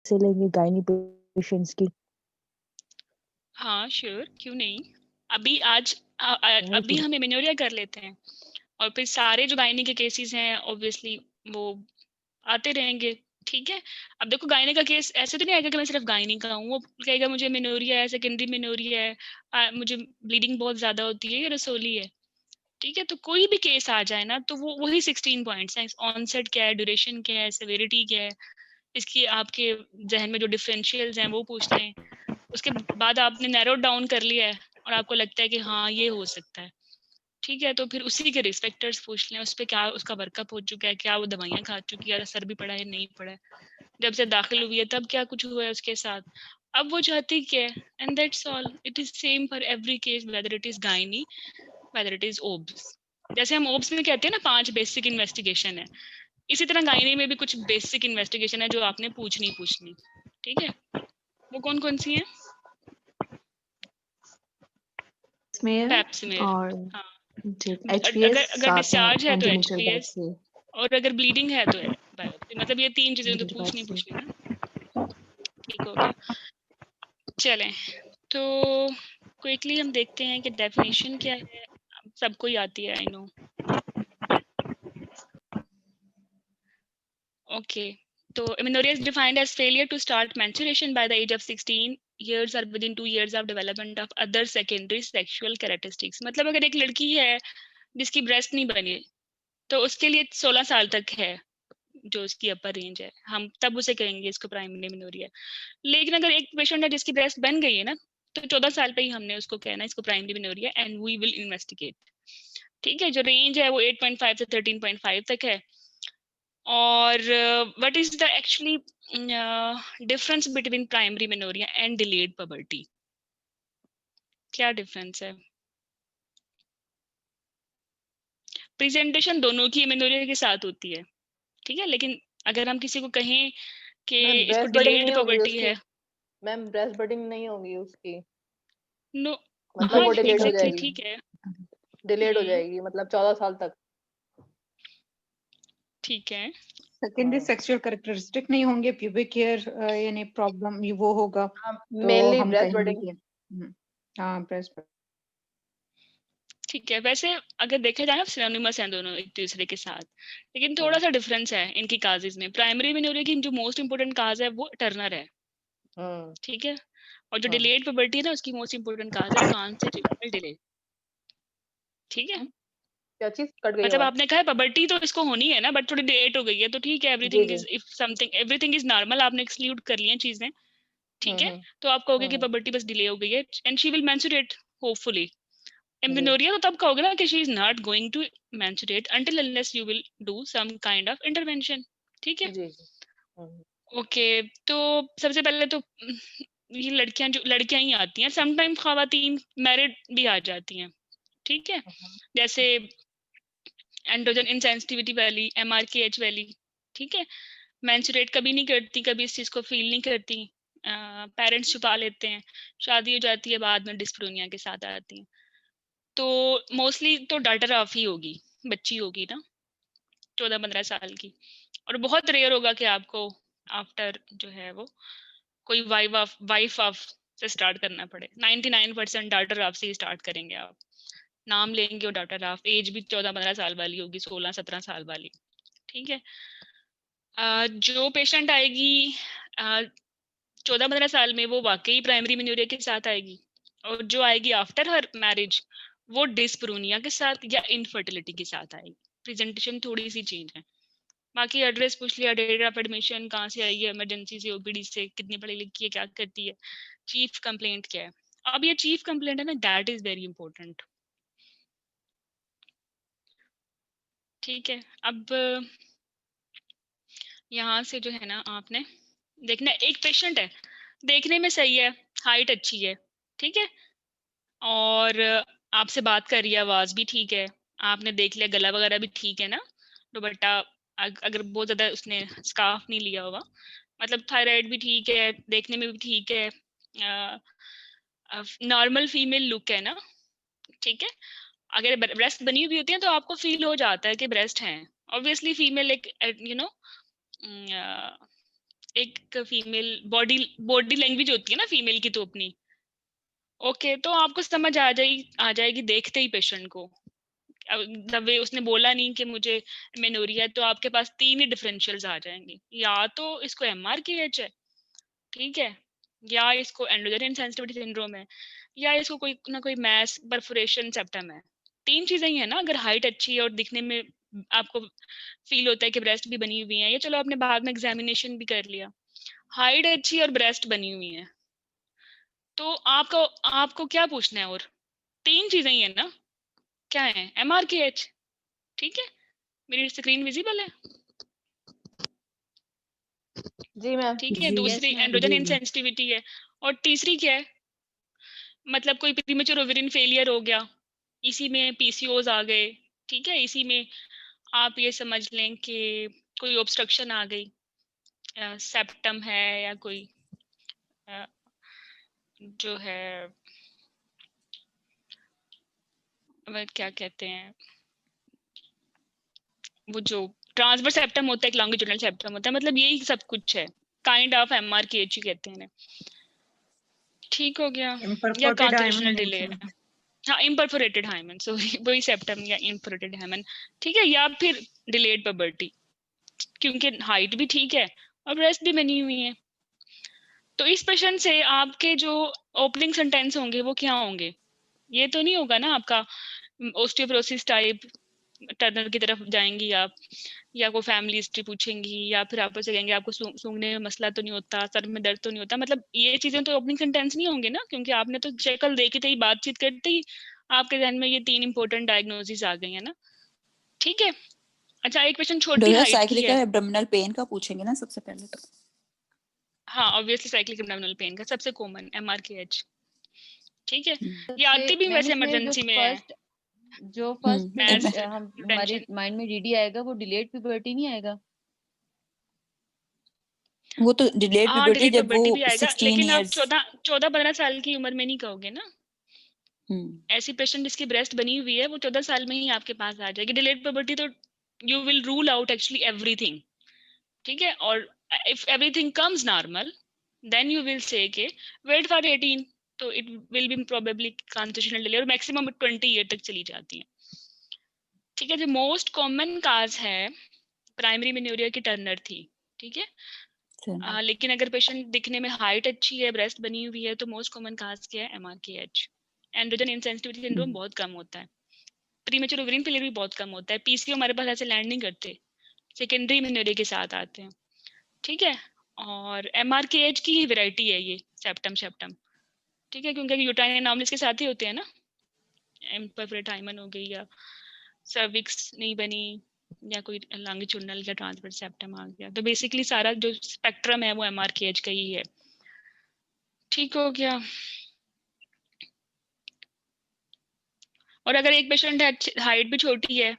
से लेंगे gynae patients की? हाँ श्योर, क्यों नहीं। अभी अभी हम एमेनोरिया कर लेते हैं और फिर सारे जो गायनी के केसेस हैं ऑब्वियसली वो आते रहेंगे। ठीक है। अब देखो गायनी का केस ऐसे तो नहीं आएगा कि मैं सिर्फ गायनी का हूँ, वो कहेगा मुझे मेनोरिया है, सेकेंडरी मेनोरिया है, मुझे ब्लीडिंग बहुत ज्यादा होती है, ये रसोली है। ठीक है। तो कोई भी केस आ जाए ना तो वो वही 16 पॉइंट्स हैं। ऑनसेट क्या है, ड्यूरेशन क्या है, सेवेरिटी क्या है, इसकी आपके जहन में जो डिफरेंशियल्स हैं वो पूछने हैं। उसके बाद आपने नैरो डाउन कर लिया है और आपको लगता है कि हाँ ये हो सकता है। ठीक है। तो फिर उसी के रिस्पेक्टर्स पूछ लें, उस पर क्या उसका वर्कअप हो चुका है, क्या वो दवाइयाँ खा चुकी है, असर भी पड़ा है नहीं पड़ा है, जब से दाखिल हुई है तब क्या कुछ हुआ है उसके साथ, अब वो चाहती क्या है। And that's all. It is same for every case, whether it is gynae, whether it is obs. जैसे हम ओब्स में कहते हैं ना 5 बेसिक इन्वेस्टिगेशन है, इसी तरह गायनी में भी कुछ बेसिक इन्वेस्टिगेशन है जो आपने पूछनी। ठीक है। वो कौन कौन सी है? पैप्समेयर। और हाँ। एचपीएस अगर साथ में डिस्चार्ज है तो सेंटीमीटर एचपीएस, बायोप्सी। और अगर ब्लीडिंग है तो बायोप्सी। मतलब ये 3 चीजें तो सेंटीमीटर पूछनी बायोप्सी। है ना। ठीक हो गया। चलें तो क्विकली हम देखते हैं कि डेफिनेशन क्या है। सबको ही आती है, आई नो। ओके। तो amenorrhea is defined as failure to start menstruation by the age of 16 years or within 2 years of development of other secondary sexual characteristics। मतलब अगर एक लड़की है जिसकी ब्रेस्ट नहीं बनी तो उसके लिए 16 साल तक है जो उसकी अपर रेंज है, हम तब उसे कहेंगे इसको प्राइमरी मेनोरिया। लेकिन अगर एक पेशेंट है जिसकी ब्रेस्ट बन गई है ना तो 14 साल पे ही हमने उसको कहना है इसको primary menorrhoea, and we will investigate. ठीक है। जो रेंज है वो 8.5 से 13.5 तक है। और what is the actually difference between primary menorrhoea and delayed puberty? क्या डिफरेंस है? प्रेजेंटेशन दोनों की मेनोरिया के साथ होती है। ठीक है। लेकिन अगर हम किसी को कहें कि मैम इसको ब्रेस्ट बडिंग डिलेड नहीं होगी पबर्टी उसकी। है, मैम ब्रेस्ट बडिंग नहीं होगी उसकी, नो। मतलब हाँ वो डिलेड हो एग्जैक्टली जाएगी। ठीक है। डिलेड हो हम्म। जाएगी मतलब 14 साल तक। ठीक है। सेकेंडरी सेक्सुअल कैरेक्टरिस्टिक नहीं होंगे, प्यूबिक हेयर यानी प्रॉब्लम वो होगा तो मेनली हम ब्रेस्ट कहेंगे बडिंग। कि हाँ ब्रेस्ट। ठीक है। वैसे अगर देखा जाए ना सिनोनिमस हैं दोनों एक दूसरे के साथ, लेकिन थोड़ा सा डिफरेंस है इनकी काजेज में। प्राइमरी मेनोरिया की जो मोस्ट इंपोर्टेंट काज है वो टर्नर है। ठीक है। और जो डिलेड पबर्टी है ना उसकी मोस्ट इंपोर्टेंट काज है कॉन्सेप्चुअल डिले। ठीक है। क्या चीज कट गई मतलब आवाज? आपने कहा पबर्टी तो इसको होनी है ना, बट थोड़ी लेट हो गई है तो ठीक है। जी एवरीथिंग जी। Is if something everything is normal, आपने एक्सक्लूड कर लिया चीजें। ठीक है। हम्म तो आप कहोगे कि हम्म पबर्टी बस डिले हो गई है and she will menstruate hopefully. जी एमेनोरिया तो तब कहोगे ना कि she is not going to menstruate until unless you will do some kind of intervention. ठीक है। जी जी। Hmm okay. तो सबसे पहले तो ये लड़कियां ही आती हैं। समटाइम खवातीन मैरिड भी आ जाती हैं। ठीक है। जैसे एंड्रोजन इंसेंसिटिविटी वाली, MRKH वाली। ठीक है। मेंस्ट्रुएट कभी नहीं करती, कभी इस चीज को फील नहीं करती, पेरेंट्स छुपा लेते हैं, शादी हो जाती है बाद में डिस्प्रोनिया के साथ आती हैं। तो मोस्टली तो डॉटर ऑफ ही होगी, बच्ची होगी ना 14-15 साल की। और बहुत रेयर होगा कि आपको आफ्टर जो है वो कोई वाइफ ऑफ से स्टार्ट करना पड़े। 99% डॉटर ऑफ से ही स्टार्ट करेंगे आप। नाम लेंगे और डॉटर ऑफ, एज भी 14-15 साल वाली होगी, 16-17 साल वाली। ठीक है। जो पेशेंट आएगी 14-15 साल में वो वाकई प्राइमरी मेनोरिया के साथ आएगी, और जो आएगी आफ्टर हर मैरिज वो डिस्प्रोनिया के साथ या इनफर्टिलिटी के साथ आएगी। प्रेजेंटेशन थोड़ी सी चेंज है। बाकी एड्रेस पूछ लिया, डेट ऑफ एडमिशन, कहाँ से आई है, इमरजेंसी से, ओपीडी से, कितनी पढ़ी लिखी है, क्या करती है, चीफ कंप्लेंट क्या है। अब ये चीफ कंप्लेंट है ना, दैट इज वेरी इंपॉर्टेंट। ठीक है। अब यहाँ से जो है ना आपने देखना, एक पेशेंट है देखने में सही है, हाइट अच्छी है, ठीक है, और आपसे बात कर रही है, आवाज भी ठीक है, आपने देख लिया गला वगैरह भी ठीक है ना, दुपट्टा अगर बहुत ज्यादा उसने स्कार्फ नहीं लिया होगा, मतलब थायराइड भी ठीक है, देखने में भी ठीक है, नॉर्मल फीमेल लुक है ना। ठीक है। अगर ब्रेस्ट बनी हुई होती है तो आपको फील हो जाता है कि ब्रेस्ट हैं। ऑब्वियसली फीमेल एक एक फीमेल बॉडी लैंग्वेज होती है ना फीमेल की तो अपनी। ओके, तो आपको समझ आ जाएगी देखते ही पेशेंट को। द वे उसने बोला नहीं कि मुझे मेनोरिया है, तो आपके पास 3 ही डिफरेंशियल्स आ जाएंगे, या तो इसको MRKH है, ठीक है, या इसको एंड्रोजन इनसेंसिटिविटी सिंड्रोम है, या इसको कोई ना कोई मैस परफोरेशन सेप्टम है। 3 चीजें ही है ना। अगर हाइट अच्छी है और दिखने में आपको फील होता है कि ब्रेस्ट भी बनी हुई है, या चलो आपने बाद में एग्जामिनेशन भी कर लिया, हाइट अच्छी है और ब्रेस्ट बनी हुई है, तो आपको क्या पूछना है? और 3 चीजें ही है ना। क्या है? MRKH, ठीक है। मेरी स्क्रीन विजिबल है? जी मैम। ठीक है। जी दूसरी ma'am. एंड्रोजन जी जी इनसेंसिटिविटी है। और तीसरी क्या है? मतलब कोई प्रीमेच्योर ओवेरियन फेलियर हो गया, इसी में PCOS आ गए, ठीक है, इसी में आप ये समझ लें कि कोई ऑब्स्ट्रक्शन आ गई, सेप्टम है, या कोई अ, जो है वह क्या कहते हैं, वो जो ट्रांसवर्स सेप्टम होता है, एक लॉन्गिट्यूडिनल सेप्टम होता है, मतलब यही सब कुछ है। काइंड ऑफ MRKH ही कहते हैं इन्हें। ठीक हो गया। या Imperforated constitutional hymen delay also. है। हाँ, इम्परफोरेटेड हाइमन, सॉरी, वही सेप्टम या इम्परफोरेटेड हाइमन, ठीक है। या फिर डिलेड पबर्टी, क्योंकि हाइट भी ठीक है और ब्रेस्ट भी बनी हुई है। तो इस प्रश्न से आपके जो ओपनिंग सेंटेंस होंगे वो क्या होंगे? ये तो नहीं होगा ना आपका ओस्टियोपोरोसिस टाइप टर्नर की तरफ जाएंगी आप, या कोई फैमिली हिस्ट्री पूछेंगी, या फिर आपस से कहेंगे आपको सूंघने में मसला तो नहीं होता, सर में दर्द तो नहीं होता। मतलब ये चीजें तो ओपनिंग सेंटेंस नहीं होंगे ना, क्योंकि आपने तो शक्ल देखी थी, बातचीत करते ही आपके ध्यान में ये 3 इंपॉर्टेंट डायग्नोसिस आ गई है ना। ठीक है। अच्छा, एक क्वेश्चन छोटी डॉक्टर हाइट की है। साइक्लिकल एब्डोमिनल पेन का पूछेंगे ना सबसे पहले तो। हाँ, ऑब्वियसली साइक्लिक एब्डोमिनल पेन का सबसे कॉमन MRKH, ठीक है। ये से आती भी मैम वैसे इसमें इमरजेंसी में है। जो फर्स्ट मैस हमारे टेंशन, माइंड में डीडी आएगा वो डिलेड प्यूबर्टी नहीं आएगा? वो तो डिलेड हाँ, प्यूबर्टी डिलीट जब वो पबर्टी भी आएगा, 16 लेकिन आप इयर्स। 14-15 साल की उम्र में नहीं कहोगे ना। ऐसी पेशेंट जिसकी ब्रेस्ट बनी हुई है वो 14 साल में ही आपके पास आ जाएगी। डिलेड पबर्टी तो you will rule out actually everything, ठीक है। और if everything comes normal, then you will say के वेट फॉर 18, तो it will be probably constitutional delay, और मैक्सिमम 20 ईयर तक चली जाती है। ठीक है। जो मोस्ट कॉमन काज है प्राइमरी मेनोरिया की टर्नर थी, ठीक है। लेकिन अगर पेशेंट दिखने में हाइट अच्छी है, ब्रेस्ट बनी हुई है, तो मोस्ट कॉमन काज क्या है? MRKH। एंड्रोजन इनसेंसिटिविटी सिंड्रोम बहुत कम होता है, प्रीमेच्योर ओवेरियन फेलियर भी बहुत कम होता है, PCO हमारे पास ऐसे लैंड नहीं करते, सेकेंडरी मेनोरिया के साथ आते हैं, ठीक है। और MRKH की ही वैरायटी है ये सेप्टम, ठीक है, क्योंकि यूटाइन एनॉमलीज के साथ ही होते हैं ना। इम्परफोरेट हाइमन हो गई, या सर्विक्स नहीं बनी, या कोई लॉन्गिट्यूडिनल या ट्रांसवर्स सेप्टम आ गया, तो बेसिकली सारा जो स्पेक्ट्रम है वो MRKH का ही है। ठीक हो गया। और अगर एक पेशेंट है, हाइट भी छोटी है,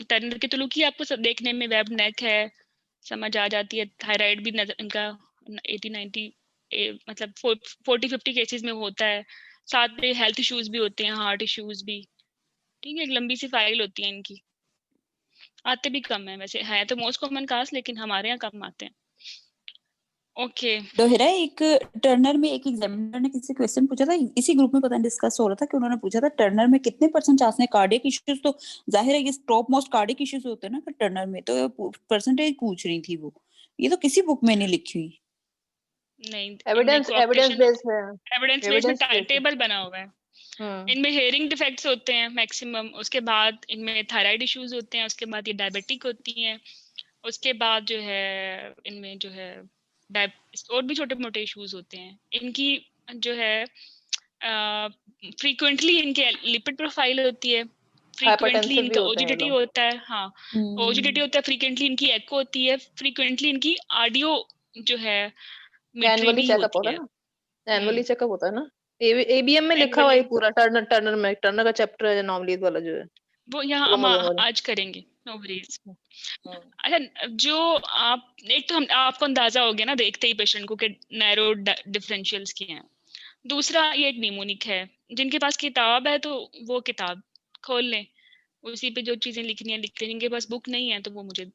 टर्नर के तो लुक ही आपको सब देखने में वेब नेक है, समझ आ जाती है, थायराइड भी नजर इनका 80-90 मतलब 40-50 केसेस में होता है, साथ में हेल्थ इश्यूज भी होते हैं, हार्ट इश्यूज भी, ठीक है। एक लंबी सी फाइल होती है इनकी। आते भी कम है वैसे, है तो मोस्ट कॉमन कास्ट, लेकिन हमारे यहाँ कम आते हैं। ओके। दोहरा एक टर्नर में एक एग्जामिनर ने किसी क्वेश्चन पूछा था, इसी ग्रुप में पता नहीं डिस्कस हो रहा था कि उन्होंने पूछा था टर्नर में कितने % चांस है कार्डियक इश्यूज, तो जाहिर है ये टॉप मोस्ट कार्डियक इश्यूज होते हैं ना टर्नर में, तो परसेंटेज पूछ रही थी वो, ये तो किसी बुक में नहीं लिखी हुई। नहीं, एविडेंस बेस्ड है। एविडेंस बेस में टेबल बना हुआ है। इनमें हेयरिंग डिफेक्ट्स होते हैं मैक्सिमम, उसके बाद इनमें थायराइड इश्यूज होते हैं, उसके बाद ये डायबिटिक होती हैं, उसके बाद जो है इनमें जो है और भी छोटे मोटे इश्यूज होते हैं इनकी, जो है फ्रीक्वेंटली इनके लिपिड प्रोफाइल होती है, फ्रीक्वेंटली इनका ओजिडिटी होता है, हाँ ओजिडिटी होता है, फ्रीक्वेंटली इनकी एको होती है, फ्रीक्वेंटली इनकी आडियो जो है एनुअली चेकअप होता है ना, एनुअली चेकअप होता है ना, ABM में लिखा हुआ है पूरा, टर्नर का चैप्टर है एनोमलीज वाला जो है, वो यहाँ हम आज करेंगे ओवरीज। अच्छा, जो आप एक तो हम आपको अंदाजा हो गया ना देखते ही पेशेंट को कि नैरो डिफरेंशियल्स क्या हैं। दूसरा ये एक निमोनिक है, जिनके पास किताब है तो वो किताब खोल लें, उसी पे जो चीजें लिखनी है लिख लें, जिनके पास बुक नहीं है तो वो मुझे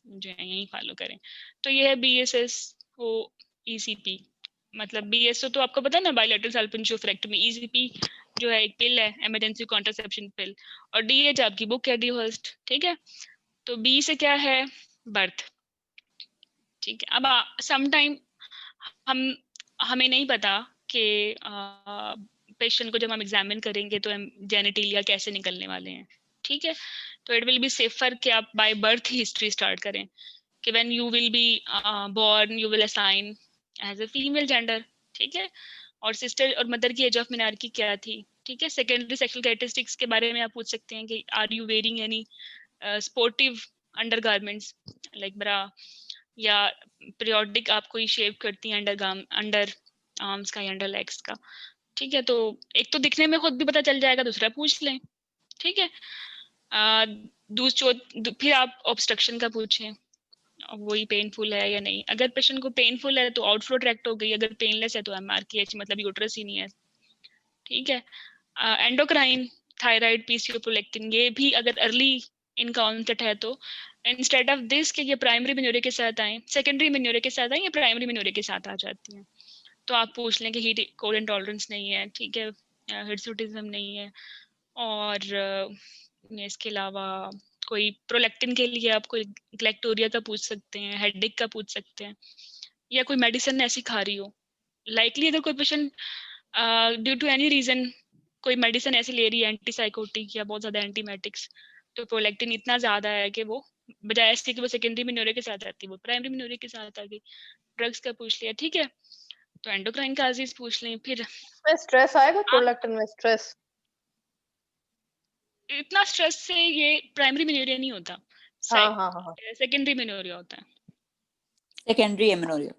यही फॉलो करें। तो ये है BSS ओ ईसीपी, मतलब बीएसओ तो आपको पता है ना, बायलैटरल सल्फेनशोफरेक्टमी। ईसीपी जो है एक पिल है, इमरजेंसी कॉन्ट्रासेप्शन पिल, और डीएच आपकी बुक है, डीहर्स्ट, ठीक है। तो बी से क्या है, बर्थ, ठीक है। अब समटाइम हमें नहीं पता कि पेशेंट को जब हम एग्जामिन करेंगे तो जेनिटिलिया कैसे निकलने वाले हैं, ठीक है। तो इट विल बी सेफर कि आप बाय बर्थ ही हिस्ट्री स्टार्ट करें, कि when you will be born you will assign as a female gender, ठीक है। और सिस्टर और मदर की एज ऑफ मिनार्की क्या थी, ठीक है। सेकेंडरी सेक्सुअल कैरेक्टरिस्टिक्स के बारे में आप पूछ सकते हैं कि are you wearing any sportive undergarments like bra, या पीरियोडिक आप कोई शेव करती हैं अंडर आर्म्स का या अंडर लेग्स का, ठीक है। तो एक तो दिखने में खुद भी पता चल जाएगा, दूसरा पूछ लें, ठीक है। फिर आप ऑब्स्ट्रक्शन का पूछें, वही पेनफुल है या नहीं। अगर पेशेंट को पेनफुल है तो आउटफ्लो ट्रैक्ट हो गई, अगर पेनलेस है तो एमआरकेएच, मतलब यूट्रस ही नहीं है, ठीक है। एंडोक्राइन, थायराइड, पीसीओ, प्रोलैक्टिन, ये भी अगर अर्ली इनका ऑनसेट है तो इंस्टेड ऑफ दिस कि ये प्राइमरी मेन्योरिया के साथ आए, सेकेंडरी मेन्योरिया के साथ आए या प्राइमरी मेन्योरिया के साथ आ जाती हैं, तो आप पूछ लें कि हीट कोल्ड इंटॉलरेंस नहीं है, ठीक है, हिर्सुटिज्म नहीं है, और इसके अलावा कोई प्रोलैक्टिन के लिए आप कोई ग्लैक्टोरिया का पूछ सकते हैं, हेडेक का पूछ सकते हैं, या कोई मेडिसिन ऐसी खा रही हो। लाइकली अगर कोई patient due to any reason कोई मेडिसिन ऐसी ले रही है, एंटीसाइकोटिक या बहुत ज्यादा एंटीमेटिक्स, तो प्रोलैक्टिन इतना ज्यादा है कि वो बजाय इसके कि वो सेकेंडरी मेन्योरिया के साथ आती है, वो प्राइमरी मेन्योरिया के साथ आ गई। ड्रग्स का पूछ लिया, ठीक है। तो एंडोक्राइन काजेस पूछ लें। फिर स्ट्रेस आएगा प्रोलैक्टिन में, स्ट्रेस? इतना स्ट्रेस से ये प्राइमरी मेन्योरिया नहीं होता, हाँ। सेकेंडरी मेन्योरिया होता है, सेकेंडरी एमेनोरिया।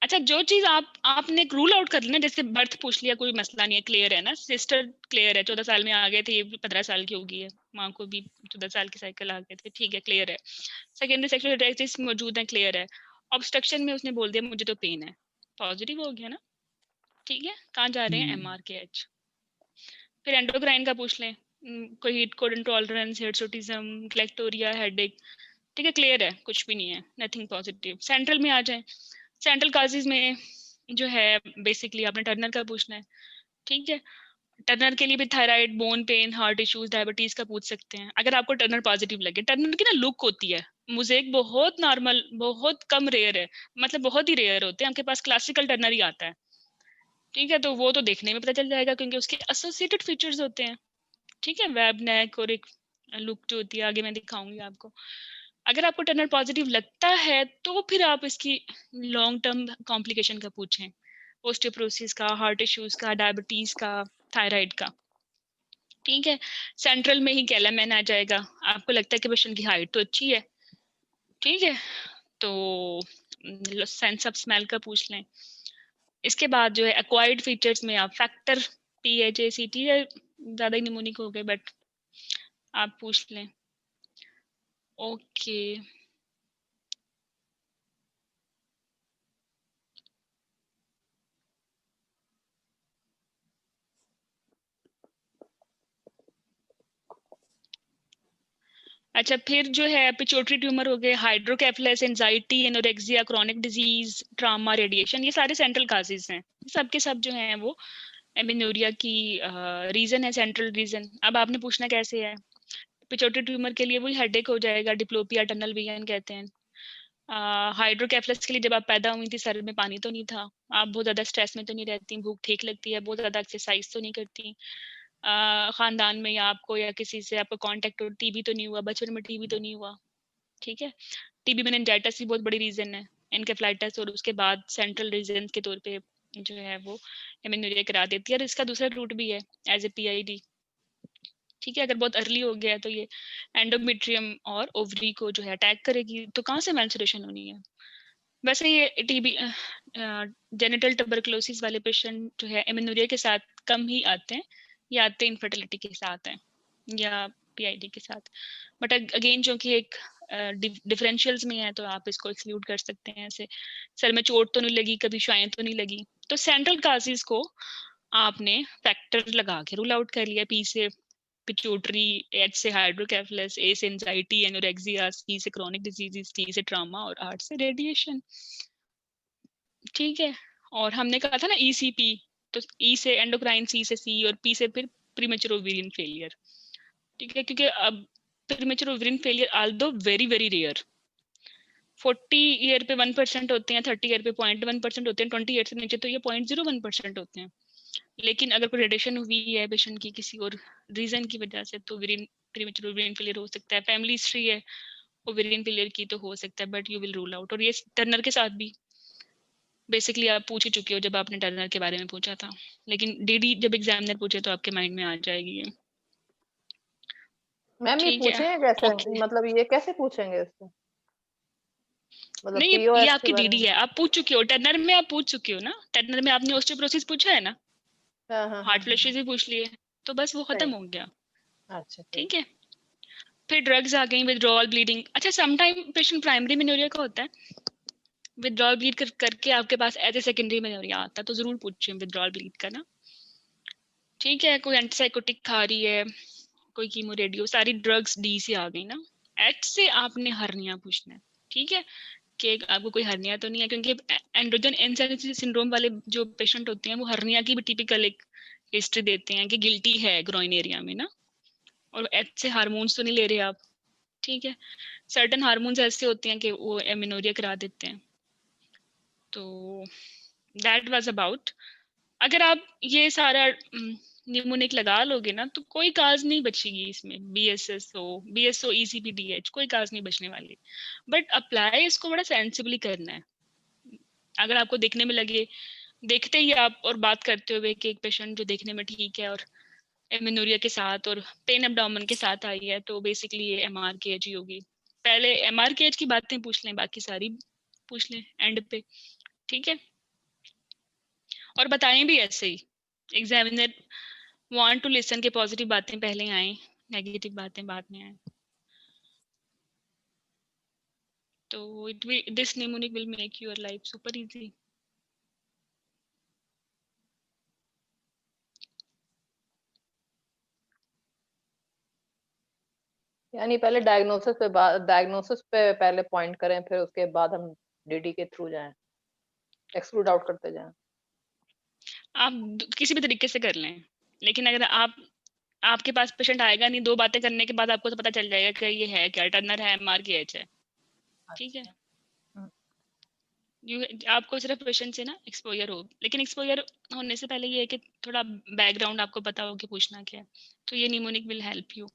अच्छा। जो चीज आपने रूल आउट कर ली ना, जैसे बर्थ पूछ लिया, कोई मसला नहीं है, क्लियर है ना, सिस्टर क्लियर है, 14 साल में आ गए थे, ये भी 15 साल की होगी है, माँ को भी 14 साल की साइकिल आ गए थे, ठीक है, क्लियर है। सेकेंडरी सेक्सुअल कैरेक्टरिस्टिक्स मौजूद है, क्लियर है। ऑब्स्ट्रक्शन में उसने बोल दिया मुझे तो पेन है, पॉजिटिव हो गया ना, ठीक है। कहाँ जा रहे हैं, एमआरकेएच। फिर एंडोक्राइन का पूछ लें, कोई heat cold intolerance, hirsutism, galactorrhoea, headache, ठीक है, क्लियर है, कुछ भी नहीं है, नथिंग पॉजिटिव। सेंट्रल में आ जाए, सेंट्रल काजेज में जो है बेसिकली आपने टर्नर का पूछना है, ठीक है। टर्नर के लिए भी thyroid, bone pen, heart issues, diabetes का पूछ सकते हैं अगर आपको टर्नर पॉजिटिव लगे। टर्नर की ना लुक होती है, मोज़ेक बहुत नॉर्मल, बहुत कम रेयर है, मतलब बहुत ही रेयर होते हैं, आपके पास क्लासिकल टर्नर ही आता है, ठीक है। तो वो तो देखने में पता चल जाएगा क्योंकि उसके एसोसिएटेड फीचर्स होते हैं, ठीक है, वेब नेक और एक लुक जो होती है, आगे मैं दिखाऊंगी आपको। अगर आपको टर्नर पॉजिटिव लगता है तो फिर आप इसकी लॉन्ग टर्म कॉम्प्लिकेशन का पूछें, ओस्टियोपोरोसिस का, हार्ट इश्यूज का, डायबिटीज का, थायराइड का, ठीक है। सेंट्रल में ही कैलामैन आ जाएगा, आपको लगता है कि पेशेंट की हाइट तो अच्छी है, ठीक है, तो सेंस ऑफ स्मेल का पूछ लें। इसके बाद जो है एक्वायर्ड फीचर्स में आप फैक्टर पीएचए सीटी है, ज्यादा ही निमोनिक हो गए बट आप पूछ लें, ओके। अच्छा, फिर जो है पिट्यूटरी ट्यूमर हो गए, hydrocephalus, anxiety, anorexia, chronic disease, trauma, radiation, ये सारे सेंट्रल काजेज हैं, सब के सब जो हैं वो एमेनोरिया की रीजन है, सेंट्रल रीजन। अब आपने पूछना कैसे है, पिट्यूटरी ट्यूमर के लिए वही हेडेक हो जाएगा, डिप्लोपिया, टनल विजन कहते हैं। हाइड्रोकेफलस के लिए जब आप पैदा हुई थी सर में पानी तो नहीं था, आप बहुत ज्यादा स्ट्रेस में तो नहीं रहती, भूख ठीक लगती है, बहुत ज्यादा एक्सरसाइज तो नहीं करती, खानदान में या आपको या किसी से आपका कांटेक्ट, टीबी तो नहीं हुआ, बचपन में टीबी तो नहीं हुआ, ठीक है। टीबी मेनिंजाइटिस भी बहुत बड़ी रीजन है, एनकेफ्लाइटिस, और उसके बाद सेंट्रल रीजन के तौर पे जो है वो एमेनोरिया करा देती है। और इसका दूसरा रूट भी है एज ए पीआईडी, ठीक है। अगर बहुत अर्ली हो गया तो ये एंडोमेट्रियम और ओवरी को जो है अटैक करेगी, तो कहाँ से मेंस्ट्रुएशन होनी है। वैसे ये टीबी जेनिटल ट्यूबरकुलोसिस वाले पेशेंट जो है एमेनोरिया के साथ कम ही आते हैं, या आते इनफर्टिलिटी के साथ हैं या पीआईडी के साथ, बट अगेन जो कि एक डिफरेंशियल्स में है तो आप इसको एक्सक्लूड कर सकते हैं। ऐसे सर में चोट तो नहीं लगी, कभी श्वाएं तो नहीं लगी, तो सेंट्रल काजेस को आपने फैक्टर लगा के रूल आउट कर लिया, पी से पिट्यूटरी, एच से हाइड्रोकेफलस, ए से एंजाइटी, एनोरेक्सिया, सी से क्रॉनिक डिजीजेस, टी से ट्रॉमा और आर से रेडिएशन। ठीक है, और हमने कहा था ना ECP, तो E से एंडोक्राइन, C से C और P से फिर प्रीमेच्योर ओवेरियन फेलियर। ठीक है, क्योंकि अब premature ovarian failure although very very rare, 40 year पे 1% होते हैं, 30 ईयर पे 0.1% होते हैं, 20 ईयर से नीचे तो ये 0.01% होते हैं। लेकिन अगर कोई रेडिएशन हुई है पेशेंट की किसी और रीजन की वजह से तो प्रीमेच्योर ओवेरियन फेलियर हो सकता है। फैमिली हिस्ट्री है ओवेरियन फेलियर की तो हो सकता है, but you will rule out. और ये टर्नर के साथ भी बेसिकली आप पूछ ही चुके हो जब आपने टर्नर के बारे में पूछा था, लेकिन DD जब एग्जामिनर पूछे तो आपके माइंड में आ जाएगी ये। मैम ये ठीक है, पूछेंगे कैसे, ओके। मतलब ये कैसे पूछेंगे इसको, मतलब नहीं, ये POS के आपकी बारे DD में? है, आप पूछ चुके हो टर्नर में, आप पूछ चुके हो ना टर्नर में, आपने ऑस्टियोपोरोसिस पूछा है ना, हाँ हाँ हार्ट फ्लैशेस भी पूछ लिए, तो बस वो खत्म सही। हो गया। अच्छा सही। ठीक है, फिर ड्रग्स आ गई, विथड्रॉल ब्लीडिंग। अच्छा, समटाइम पेशेंट प्राइमरी मेनोरिया का होता है, विथड्रॉल ब्लीड करके आपके पास एज ए सेकेंडरी मेनोरिया आता है, तो जरूर पूछिए विथड्रॉल ब्लीड का ना। ठीक है, कोई एंटीसाइकोटिक खा रही है, कोई कीमो रेडियो, सारी ड्रग्स D से आ गई ना। H से आपने हर्निया पूछना है। ठीक है, कि आपको कोई हर्निया तो नहीं है, क्योंकि एंड्रोजन इनसेंसिटिव सिंड्रोम वाले जो पेशेंट होते हैं वो हर्निया की भी टिपिकल एक हिस्ट्री देते हैं कि गिल्टी है ग्रोइन एरिया में ना। और H से हार्मोन्स तो नहीं ले रहे आप। ठीक है, सर्टन हार्मोन्स ऐसे होते हैं कि वो एमिनोरिया करा देते हैं। तो दैट वाज अबाउट। अगर आप ये सारा निमोनिक लगा लोगे ना तो कोई काज नहीं बचेगी इसमें, BSO ECP DH कोई काज नहीं बचने वाली। बट अप्लाई इसको बड़ा सेंसिबली करना है। अगर आपको देखने में लगे, देखते ही आप और बात करते हुए कि एक पेशेंट जो देखने में ठीक है और एमिनोरिया के साथ और पेन एब्डोमेन के साथ आई है, तो बेसिकली ये MRKH ही होगी। पहले MRKH की बातें पूछ लें, बाकी सारी पूछ लें एंड पे। ठीक है, और बताएं भी ऐसे ही, एग्जामिनर वांट टू लिसन के पॉजिटिव बातें पहले आए, नेगेटिव बातें बाद में आए। तो this mnemonic will make your life super easy. यानी पहले डायग्नोसिस पे पहले पॉइंट करें, फिर उसके बाद हम DD के थ्रू जाएं, एक्सक्लूड आउट करते जाएं। आप किसी भी तरीके से कर लें, लेकिन अगर आपके पास पेशेंट आएगा नहीं, 2 बातें करने के बाद आपको तो पता चल जाएगा कि ये है क्या, टर्नर है, MRKH है। ठीक है, आपको सिर्फ पेशेंट से ना एक्सपोजर हो, लेकिन एक्सपोजर होने से पहले ये है कि थोड़ा बैकग्राउंड आपको पता हो कि पूछना क्या है, तो ये निमोनिक विल हेल्प यू।